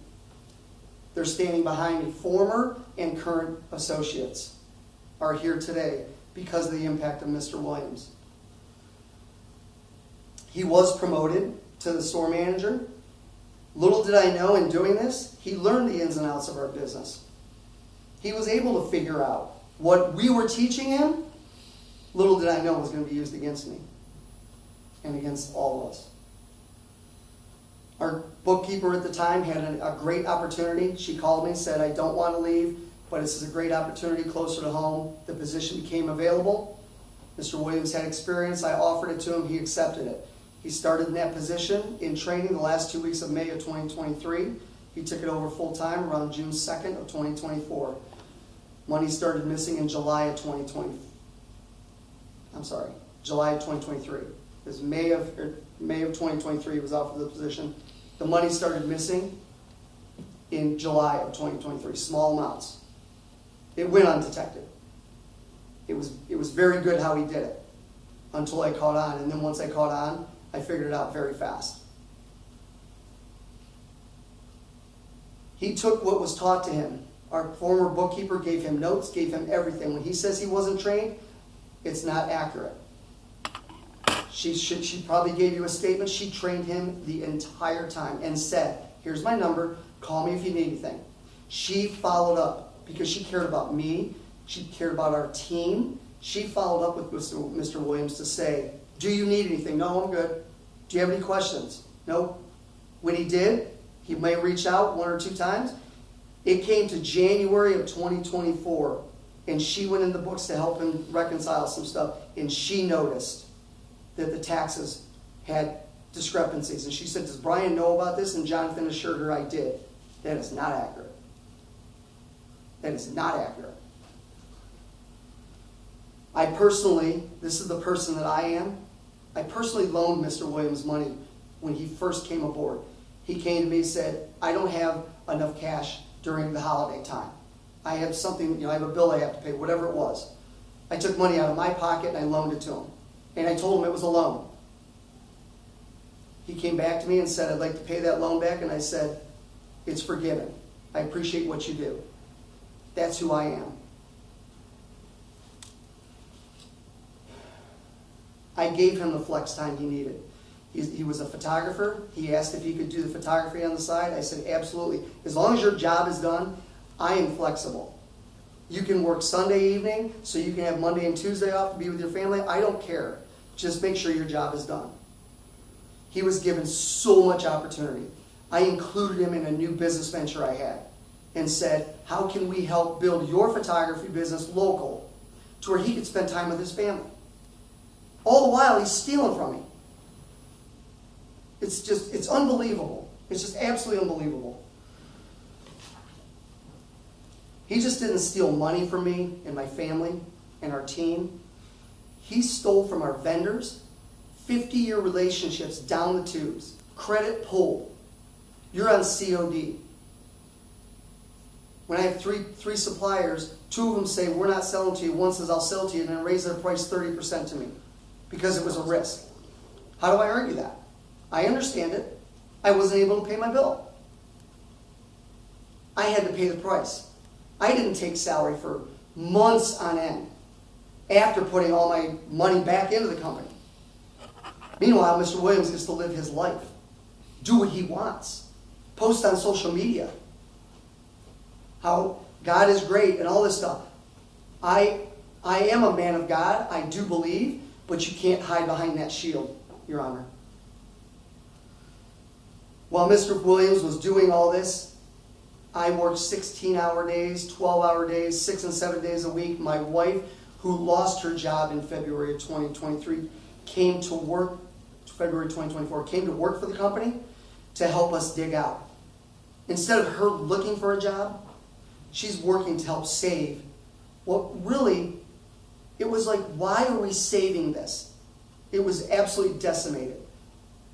They're standing behind me. Former and current associates are here today because of the impact of Mr. Williams. He was promoted to the store manager. Little did I know in doing this, he learned the ins and outs of our business. He was able to figure out what we were teaching him. Little did I know was going to be used against me and against all of us. Our bookkeeper at the time had a great opportunity. She called me and said, I don't want to leave, but this is a great opportunity closer to home. The position became available. Mr. Williams had experience. I offered it to him. He accepted it. He started in that position in training the last 2 weeks of May of 2023. He took it over full time around June 2nd of 2024. Money started missing in July of 2020. July of 2023. It was May of 2023 he was offered the position. The money started missing in July of 2023, small amounts. It went undetected. It was very good how he did it until I caught on, and then once I caught on, I figured it out very fast. He took what was taught to him. Our former bookkeeper gave him notes, gave him everything. When he says he wasn't trained, it's not accurate. She probably gave you a statement. She trained him the entire time and said, here's my number, call me if you need anything. She followed up because she cared about me. She cared about our team. She followed up with Mr. Williams to say, do you need anything? No, I'm good. Do you have any questions? No. When he did, he may reach out 1 or 2 times. It came to January of 2024, and she went in the books to help him reconcile some stuff, and she noticed that the taxes had discrepancies. And she said, does Brian know about this? And Jonathan assured her I did. That is not accurate. That is not accurate. I personally, this is the person that I am, I personally loaned Mr. Williams money when he first came aboard. He came to me and said, I don't have enough cash during the holiday time. I have something, I have a bill I have to pay, whatever it was. I took money out of my pocket and I loaned it to him. And I told him it was a loan. He came back to me and said, I'd like to pay that loan back. And I said, it's forgiven. I appreciate what you do. That's who I am. I gave him the flex time he needed. He was a photographer. He asked if he could do the photography on the side. I said, absolutely. As long as your job is done, I am flexible. You can work Sunday evening so you can have Monday and Tuesday off to be with your family. I don't care. Just make sure your job is done. He was given so much opportunity. I included him in a new business venture I had and said, how can we help build your photography business local to where he could spend time with his family? All the while, he's stealing from me. It's unbelievable. It's just absolutely unbelievable. He just didn't steal money from me and my family and our team. He stole from our vendors, 50-year relationships down the tubes, credit pulled. You're on COD. When I have three suppliers, 2 of them say, we're not selling to you. One says, I'll sell to you, and then raise their price 30% to me because it was a risk. How do I argue that? I understand it. I wasn't able to pay my bill. I had to pay the price. I didn't take salary for months on end after putting all my money back into the company. Meanwhile, Mr. Williams gets to live his life, do what he wants, post on social media how God is great and all this stuff. I am a man of God, I do believe, but you can't hide behind that shield, Your Honor. While Mr. Williams was doing all this, I worked 16-hour days, 12-hour days, 6 and 7 days a week. My wife, who lost her job in February of 2023, came to work, February 2024, came to work for the company to help us dig out. Instead of her looking for a job, she's working to help save. Well, really, it was like, why are we saving this? It was absolutely decimated.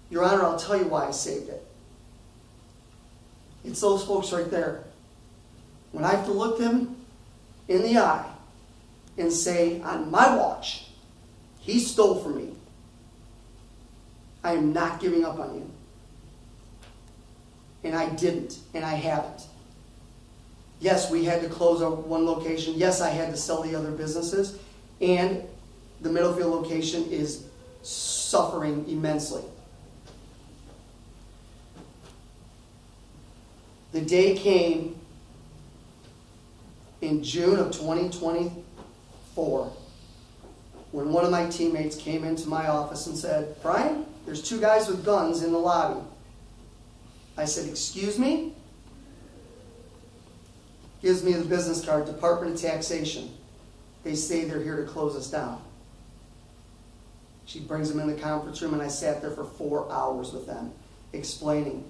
Your Honor, I'll tell you why I saved it. It's those folks right there. When I have to look them in the eye and say, on my watch, he stole from me, I am not giving up on you. And I didn't, and I haven't. Yes, we had to close our one location. Yes, I had to sell the other businesses. And the Middlefield location is suffering immensely. The day came in June of 2024 when one of my teammates came into my office and said, Brian, there's 2 guys with guns in the lobby. I said, excuse me? Gives me the business card, Department of Taxation. They say they're here to close us down. She brings them in the conference room, and I sat there for 4 hours with them, explaining,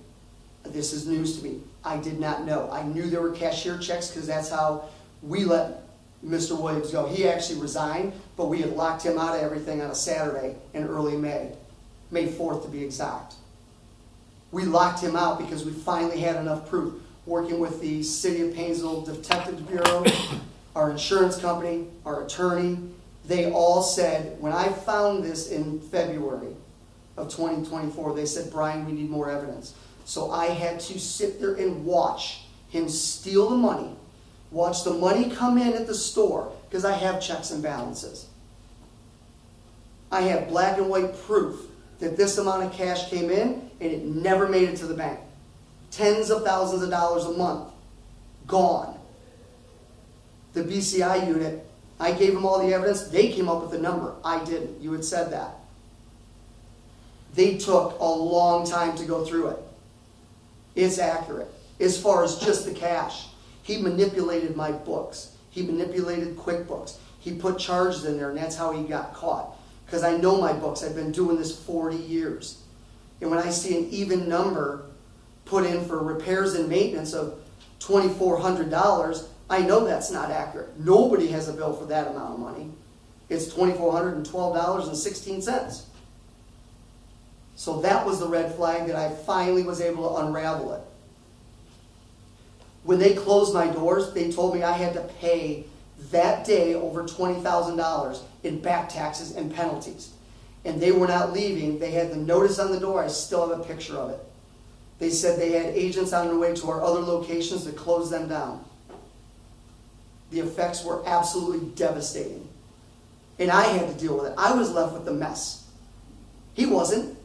this is news to me. I did not know. I knew there were cashier checks because that's how we let Mr. Williams go. He actually resigned, but we had locked him out of everything on a Saturday in early May 4th to be exact. We locked him out because we finally had enough proof. Working with the City of Painesville Detective Bureau, our insurance company, our attorney, they all said, when I found this in February of 2024, they said, Brian, we need more evidence. So I had to sit there and watch him steal the money, watch the money come in at the store, because I have checks and balances. I have black and white proof that this amount of cash came in and it never made it to the bank. Tens of thousands of dollars a month, gone. The BCI unit, I gave them all the evidence. They came up with the number. I didn't. You had said that. They took a long time to go through it. It's accurate. As far as just the cash, he manipulated my books. He manipulated QuickBooks. He put charges in there, and that's how he got caught. Because I know my books. I've been doing this 40 years. And when I see an even number put in for repairs and maintenance of $2,400, I know that's not accurate. Nobody has a bill for that amount of money. It's $2,412.16. So that was the red flag that I finally was able to unravel it. When they closed my doors, they told me I had to pay that day over $20,000 in back taxes and penalties. And they were not leaving. They had the notice on the door. I still have a picture of it. They said they had agents on their way to our other locations to close them down. The effects were absolutely devastating. And I had to deal with it. I was left with the mess. He wasn't.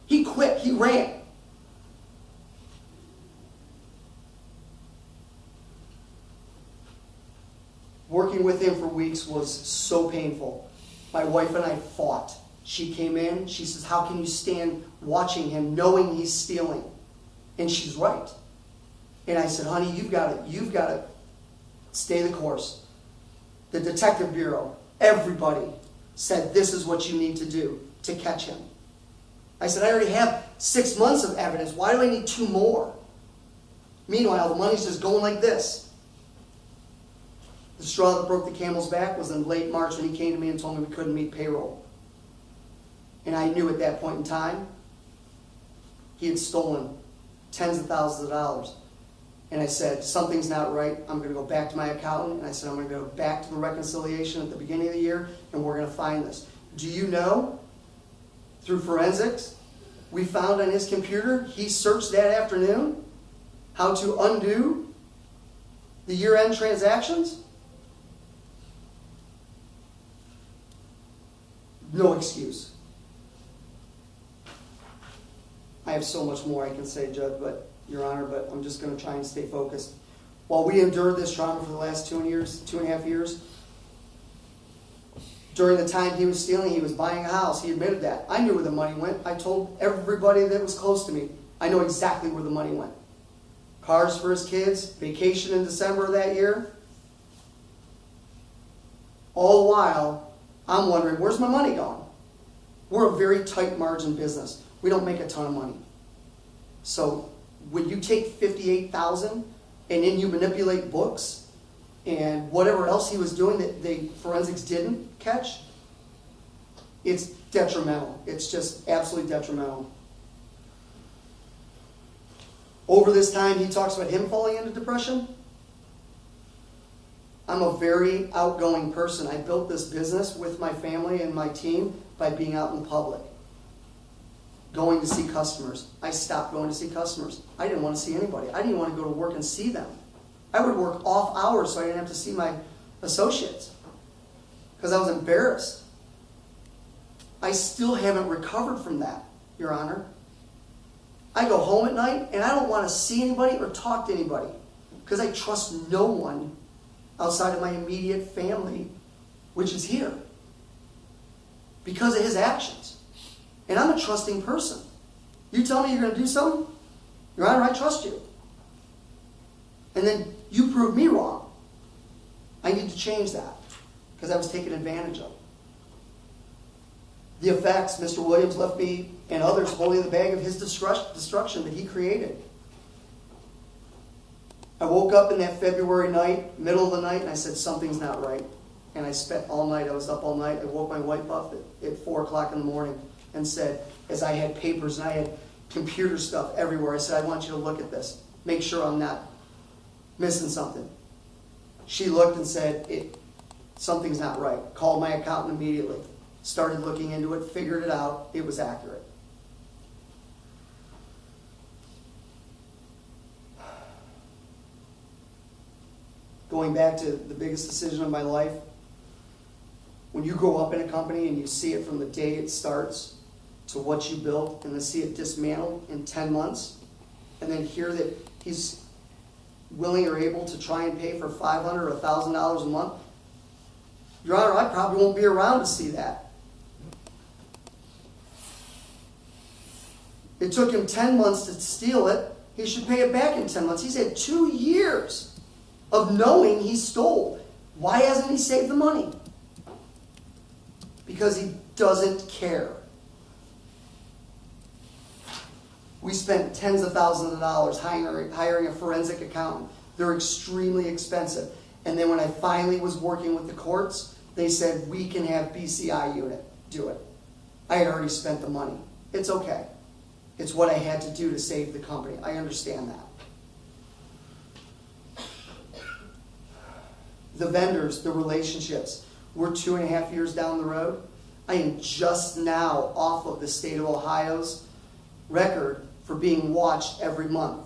He quit. He ran. Working with him for weeks was so painful. My wife and I fought. She came in. She says, how can you stand watching him knowing he's stealing? And she's right. And I said, honey, you've got to stay the course. The Detective Bureau, everybody said this is what you need to do to catch him. I said, I already have 6 months of evidence. Why do I need 2 more? Meanwhile, the money's just going like this. The straw that broke the camel's back was in late March when he came to me and told me we couldn't meet payroll. And I knew at that point in time he had stolen tens of thousands of dollars. And I said, something's not right. I'm going to go back to my accountant. And I said, I'm going to go back to the reconciliation at the beginning of the year, and we're going to find this. Do you know, through forensics, we found on his computer, he searched that afternoon, how to undo the year-end transactions? No excuse. I have so much more I can say, Judge, Your Honor, but I'm just going to try and stay focused. While we endured this trauma for the last 2.5 years, during the time he was stealing, he was buying a house. He admitted that. I knew where the money went. I told everybody that was close to me. I know exactly where the money went. Cars for his kids, vacation in December of that year. All the while, I'm wondering, where's my money going? We're a very tight margin business. We don't make a ton of money. So when you take $58,000 and then you manipulate books and whatever else he was doing that the forensics didn't catch, it's detrimental. It's just absolutely detrimental. Over this time, he talks about him falling into depression. I'm a very outgoing person. I built this business with my family and my team by being out in public, going to see customers. I stopped going to see customers. I didn't want to see anybody. I didn't want to go to work and see them. I would work off hours so I didn't have to see my associates because I was embarrassed. I still haven't recovered from that, Your Honor. I go home at night and I don't want to see anybody or talk to anybody because I trust no one outside of my immediate family, which is here, because of his actions. And I'm a trusting person. You tell me you're going to do something, Your Honor, I trust you. And then you prove me wrong. I need to change that because I was taken advantage of. The effects, Mr. Williams left me and others holding the bag of his destruction that he created. I woke up in that February night, middle of the night, and I said, something's not right. And I spent all night, I was up all night. I woke my wife up at 4 o'clock in the morning and said, as I had papers and I had computer stuff everywhere, I said, I want you to look at this. Make sure I'm not missing something. She looked and said, something's not right. Called my accountant immediately. Started looking into it, figured it out. It was accurate. Going back to the biggest decision of my life, when you grow up in a company and you see it from the day it starts to what you built and then see it dismantled in 10 months and then hear that he's willing or able to try and pay for $500 or $1,000 a month, Your Honor, I probably won't be around to see that. It took him 10 months to steal it. He should pay it back in 10 months. He's had 2 years of knowing he stole. Why hasn't he saved the money? Because he doesn't care. We spent tens of thousands of dollars hiring a forensic accountant. They're extremely expensive. And then when I finally was working with the courts, they said, we can have BCI unit do it. I had already spent the money. It's okay. It's what I had to do to save the company. I understand that. The vendors, the relationships. We're 2.5 years down the road. I am just now off of the state of Ohio's record for being watched every month.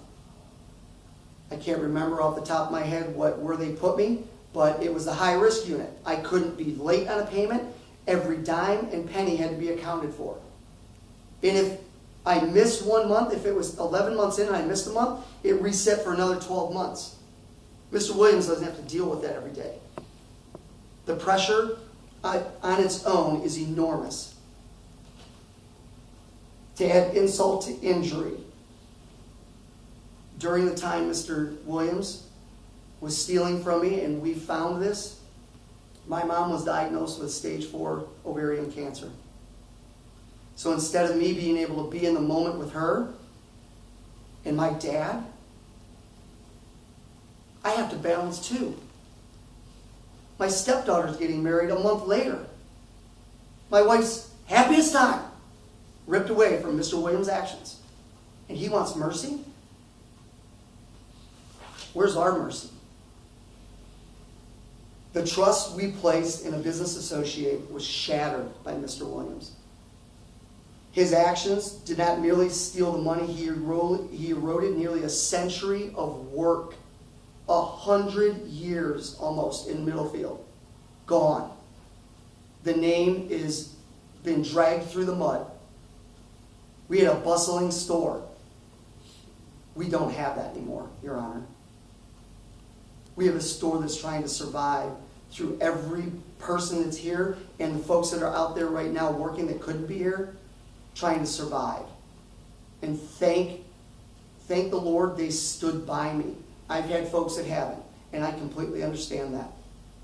I can't remember off the top of my head where they put me, but it was the high risk unit. I couldn't be late on a payment. Every dime and penny had to be accounted for. And if I missed 1 month, if it was 11 months in and I missed a month, it reset for another 12 months. Mr. Williams doesn't have to deal with that every day. The pressure on its own is enormous. To add insult to injury, during the time Mr. Williams was stealing from me and we found this, my mom was diagnosed with stage 4 ovarian cancer. So instead of me being able to be in the moment with her and my dad, I have to balance too. My stepdaughter's getting married a month later. My wife's happiest time ripped away from Mr. Williams' actions. And he wants mercy? Where's our mercy? The trust we placed in a business associate was shattered by Mr. Williams. His actions did not merely steal the money, he eroded nearly a century of work. 100 years almost in Middlefield. Gone. The name is been dragged through the mud. We had a bustling store. We don't have that anymore, Your Honor. We have a store that's trying to survive through every person that's here and the folks that are out there right now working that couldn't be here, trying to survive. And thank the Lord they stood by me. I've had folks that haven't, and I completely understand that.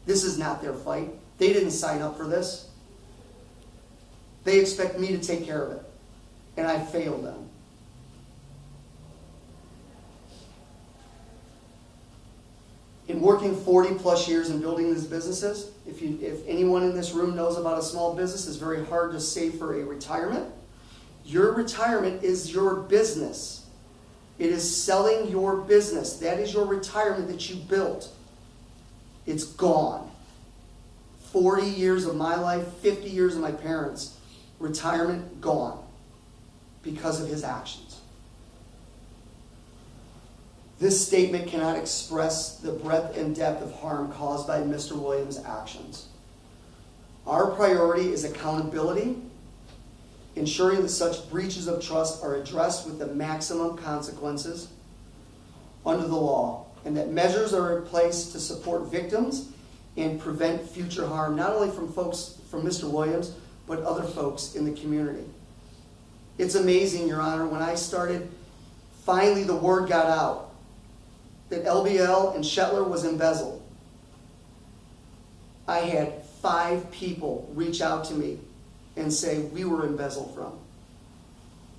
This is not their fight. They didn't sign up for this. They expect me to take care of it, and I failed them. In working 40 plus years in building these businesses, if anyone in this room knows about a small business, it's very hard to save for a retirement. Your retirement is your business. It is selling your business. That is your retirement that you built. It's gone. 40 years of my life, 50 years of my parents' retirement gone because of his actions. This statement cannot express the breadth and depth of harm caused by Mr. Williams' actions. Our priority is accountability, ensuring that such breaches of trust are addressed with the maximum consequences under the law, and that measures are in place to support victims and prevent future harm, not only from Mr. Williams, but other folks in the community. It's amazing, Your Honor, when I started, finally the word got out that LBL and Shetler was embezzled. I had 5 people reach out to me and say we were embezzled from.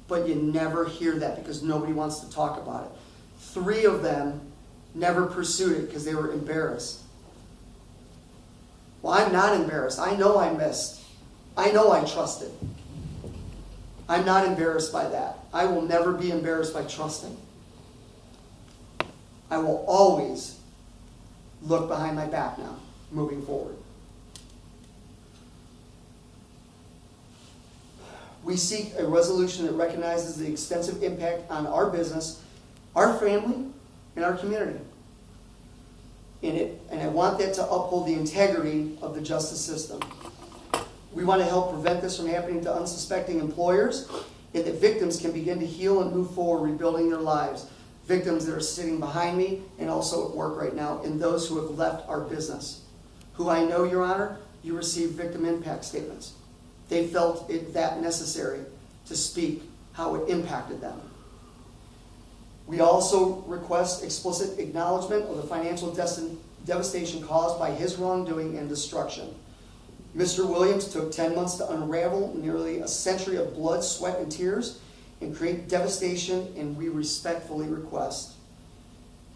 But you never hear that because nobody wants to talk about it. 3 of them never pursued it because they were embarrassed. Well, I'm not embarrassed. I know I missed. I know I trusted. I'm not embarrassed by that. I will never be embarrassed by trusting. I will always look behind my back now, moving forward. We seek a resolution that recognizes the extensive impact on our business, our family, and our community. And I want that to uphold the integrity of the justice system. We want to help prevent this from happening to unsuspecting employers, and that victims can begin to heal and move forward, rebuilding their lives. Victims that are sitting behind me and also at work right now, and those who have left our business, who I know, Your Honor, you received victim impact statements. They felt it that necessary to speak how it impacted them. We also request explicit acknowledgement of the financial devastation caused by his wrongdoing and destruction. Mr. Williams took 10 months to unravel nearly a century of blood, sweat, and tears and create devastation, and we respectfully request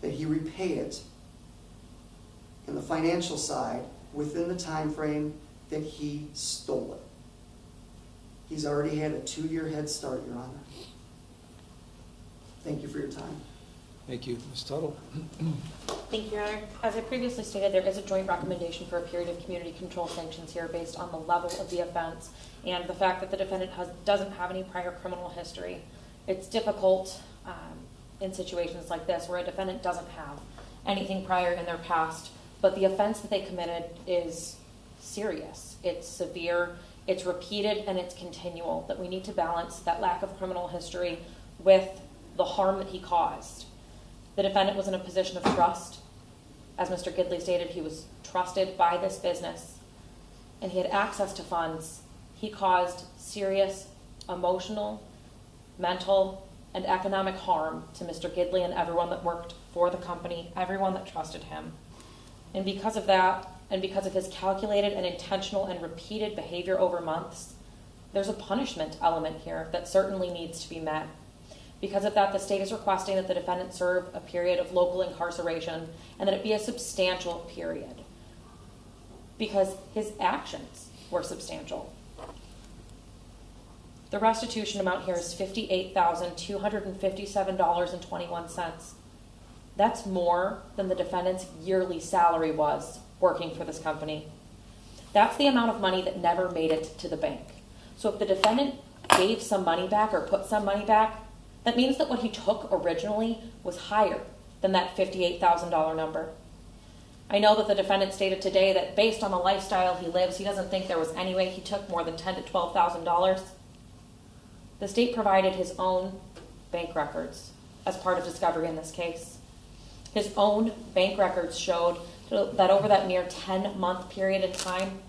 that he repay it in the financial side within the time frame that he stole it. He's already had a 2-year head start, Your Honor. Thank you for your time. Thank you. Ms. Tuttle? Thank you, Your Honor. As I previously stated, there is a joint recommendation for a period of community control sanctions here based on the level of the offense and the fact that the defendant doesn't have any prior criminal history. It's difficult in situations like this where a defendant doesn't have anything prior in their past, but the offense that they committed is serious. It's severe, it's repeated, and it's continual, that we need to balance that lack of criminal history with the harm that he caused. The defendant was in a position of trust. As Mr. Gidley stated, he was trusted by this business, and he had access to funds. He caused serious emotional, mental, and economic harm to Mr. Gidley and everyone that worked for the company, everyone that trusted him. And because of that, and because of his calculated and intentional and repeated behavior over months, there's a punishment element here that certainly needs to be met. Because of that, the state is requesting that the defendant serve a period of local incarceration and that it be a substantial period because his actions were substantial. The restitution amount here is $58,257.21. That's more than the defendant's yearly salary was working for this company. That's the amount of money that never made it to the bank. So if the defendant gave some money back or put some money back, that means that what he took originally was higher than that $58,000 number. I know that the defendant stated today that based on the lifestyle he lives, he doesn't think there was any way he took more than $10,000 to $12,000. The state provided his own bank records as part of discovery in this case. His own bank records showed that over that mere 10-month period in time,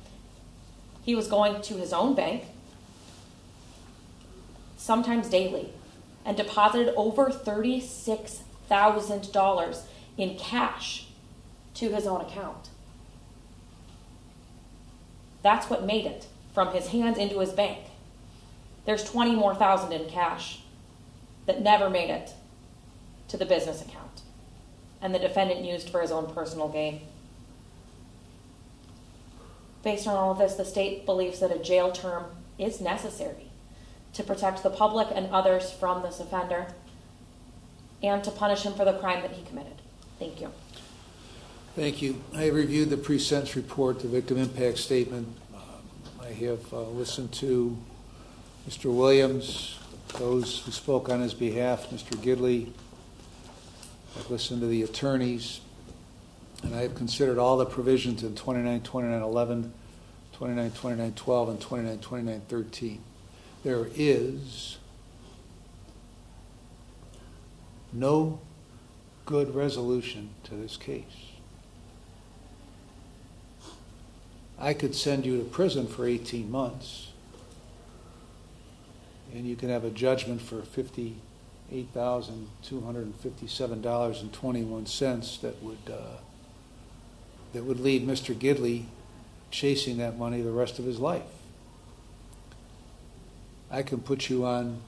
he was going to his own bank, sometimes daily, and deposited over $36,000 in cash to his own account. That's what made it from his hands into his bank. There's $20,000 more in cash that never made it to the business account, and the defendant used for his own personal gain. Based on all of this, the state believes that a jail term is necessary to protect the public and others from this offender and to punish him for the crime that he committed. Thank you. Thank you. I reviewed the pre-sentence report, the victim impact statement. I have listened to Mr. Williams, those who spoke on his behalf, Mr. Gidley. I've listened to the attorneys, and I have considered all the provisions in 292911, 292912, and 292913. There is no good resolution to this case. I could send you to prison for 18 months, and you can have a judgment for $58,257.21 that would leave Mr. Gidley chasing that money the rest of his life. I can put you on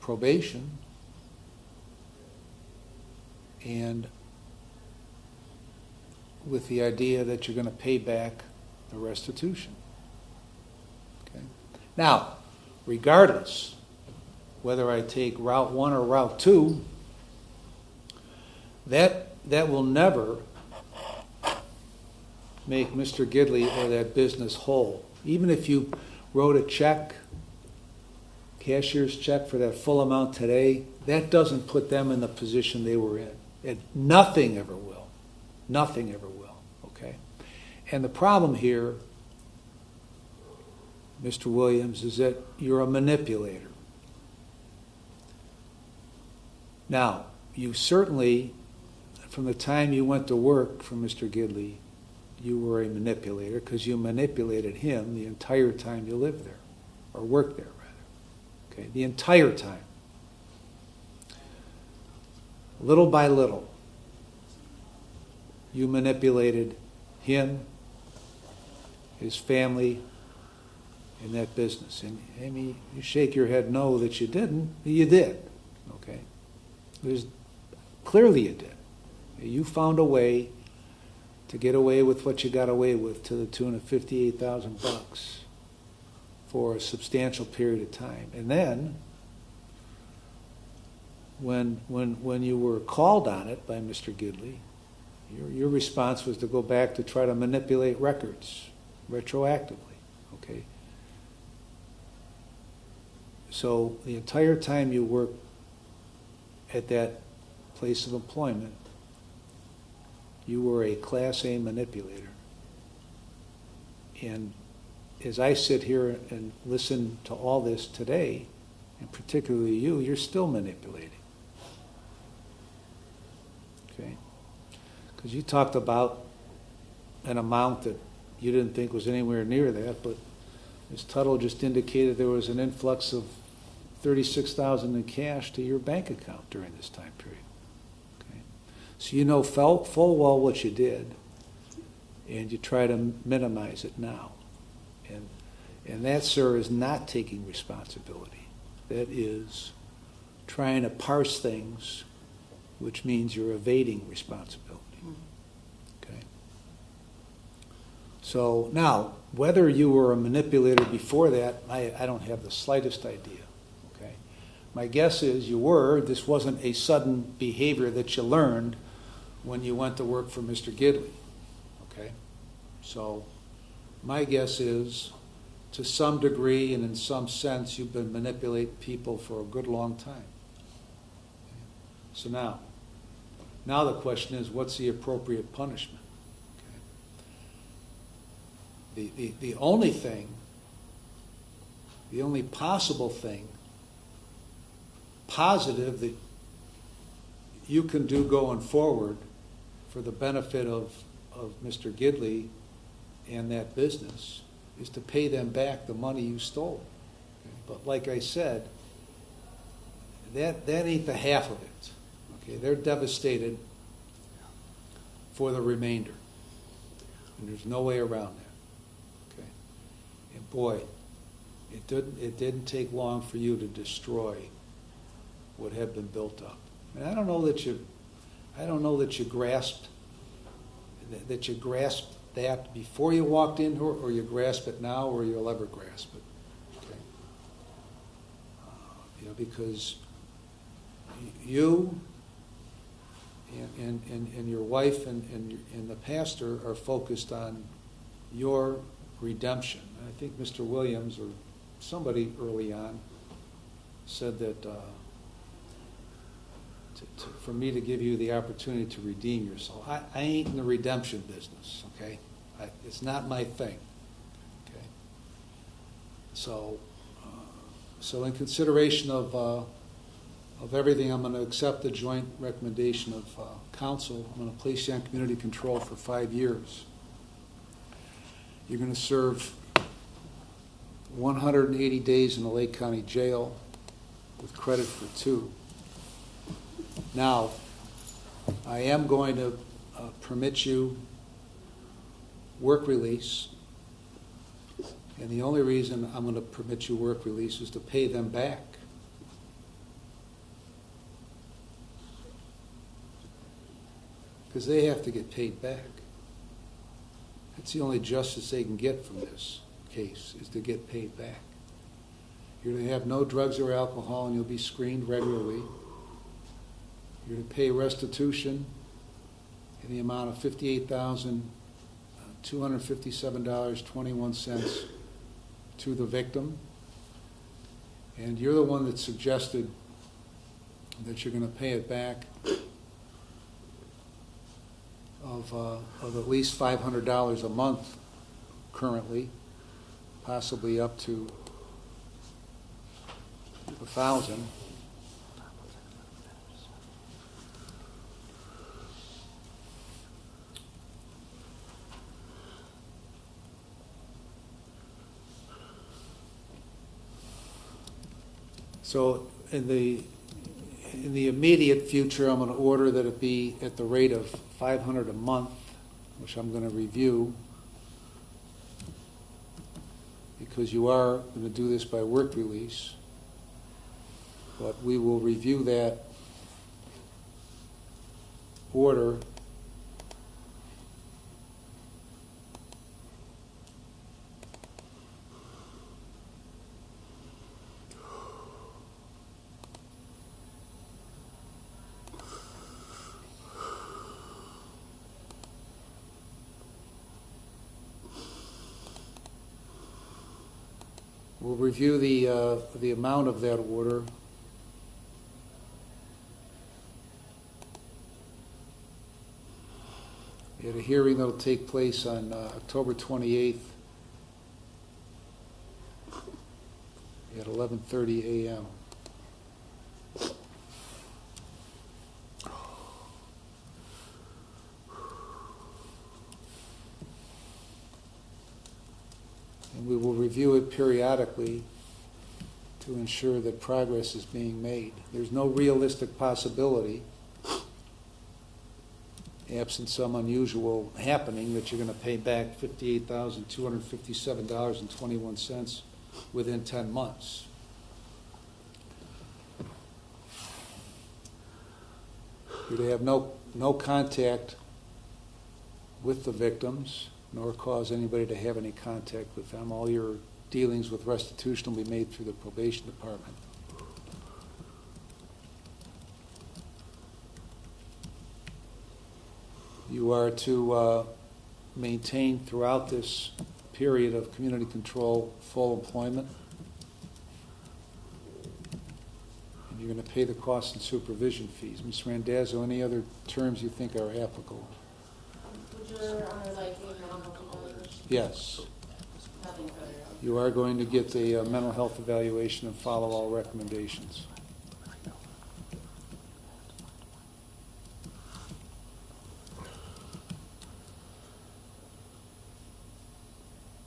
probation and with the idea that you're going to pay back the restitution. Okay? Now, regardless whether I take Route 1 or Route 2, that will never make Mr. Gidley or that business whole. Even if you wrote a check, cashier's check for that full amount today, that doesn't put them in the position they were in. Nothing ever will. Nothing ever will. Okay? And the problem here, Mr. Williams, is that you're a manipulator. Now, you certainly, from the time you went to work for Mr. Gidley, you were a manipulator because you manipulated him the entire time you lived there, or worked there, rather. Okay, the entire time. Little by little, you manipulated him, his family, in that business. And Amy, you shake your head no that you didn't. You did. Okay? Clearly you did. You found a way to get away with what you got away with to the tune of $58,000 for a substantial period of time. And then, when you were called on it by Mr. Gidley, your response was to go back to try to manipulate records retroactively. Okay? So the entire time you worked at that place of employment, you were a Class A manipulator. And as I sit here and listen to all this today, and particularly you're still manipulating. Okay? Because you talked about an amount that you didn't think was anywhere near that, but Ms. Tuttle just indicated there was an influx of $36,000 in cash to your bank account during this time period. Okay? So you know full well what you did, and you try to minimize it now. And that, sir, is not taking responsibility. That is trying to parse things, which means you're evading responsibility. Okay? So now, whether you were a manipulator before that, I don't have the slightest idea. Okay? My guess is you were. This wasn't a sudden behavior that you learned when you went to work for Mr. Gidley. Okay? So my guess is, to some degree and in some sense, you've been manipulating people for a good long time. So now the question is, what's the appropriate punishment? Okay. The only possible thing positive that you can do going forward for the benefit of Mr. Gidley and that business is to pay them back the money you stole. Okay? But like I said, that ain't the half of it. Okay, they're devastated for the remainder, and there's no way around that. Okay, and boy, it didn't take long for you to destroy what had been built up. And I don't know that you grasped that before you walked in here, or you grasp it now, or you'll ever grasp it. Okay? Because you and your wife and the pastor are focused on your redemption. I think Mr. Williams or somebody early on said that for me to give you the opportunity to redeem yourself. I ain't in the redemption business, okay? It's not my thing, okay? So in consideration of everything, I'm going to accept the joint recommendation of council. I'm going to place you on community control for 5 years. You're going to serve 180 days in the Lake County Jail with credit for 2. Now, I am going to permit you work release, and the only reason I'm going to permit you work release is to pay them back. Because they have to get paid back. That's the only justice they can get from this case, is to get paid back. You're to have no drugs or alcohol, and you'll be screened regularly. You're to pay restitution in the amount of $58,257.21 to the victim. And you're the one that suggested that you're going to pay it back of at least $500 a month currently, possibly up to $1,000. So in the immediate future, I'm going to order that it be at the rate of $500 a month, which I'm going to review, because you are going to do this by work release. But we will review that order We'll review the amount of that order. At a hearing that will take place on October 28th at 11:30 a.m. And we will review it periodically to ensure that progress is being made. There's no realistic possibility, absent some unusual happening, that you're going to pay back $58,257.21 within 10 months. You're to have no contact with the victims, nor cause anybody to have any contact with them. All your dealings with restitution will be made through the probation department. You are to maintain throughout this period of community control full employment. And you're going to pay the costs and supervision fees. Ms. Randazzo, any other terms you think are applicable? Would Your Honor like the mental health evaluation? Yes. Nothing further. You are going to get the mental health evaluation and follow all recommendations.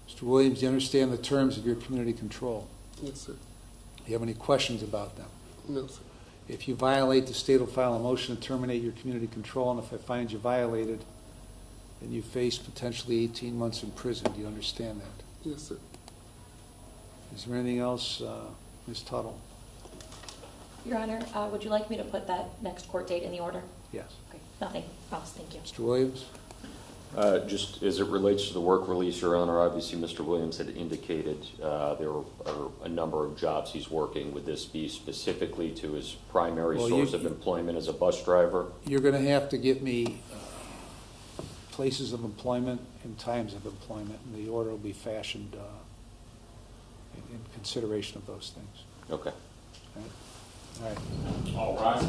Mr. Williams, do you understand the terms of your community control? Yes, sir. Do you have any questions about them? No, sir. If you violate, the state will file a motion to terminate your community control, and if I find you violated, then you face potentially 18 months in prison. Do you understand that? Yes, sir. Is there anything else, Ms. Tuttle? Your Honor, would you like me to put that next court date in the order? Yes. Okay, nothing else, thank you. Mr. Williams? Just as it relates to the work release, Your Honor, obviously Mr. Williams had indicated there are a number of jobs he's working. Would this be specifically to his primary Well, source of employment as a bus driver? You're going to have to get me places of employment and times of employment, and the order will be fashioned in consideration of those things. Okay. All right. All right.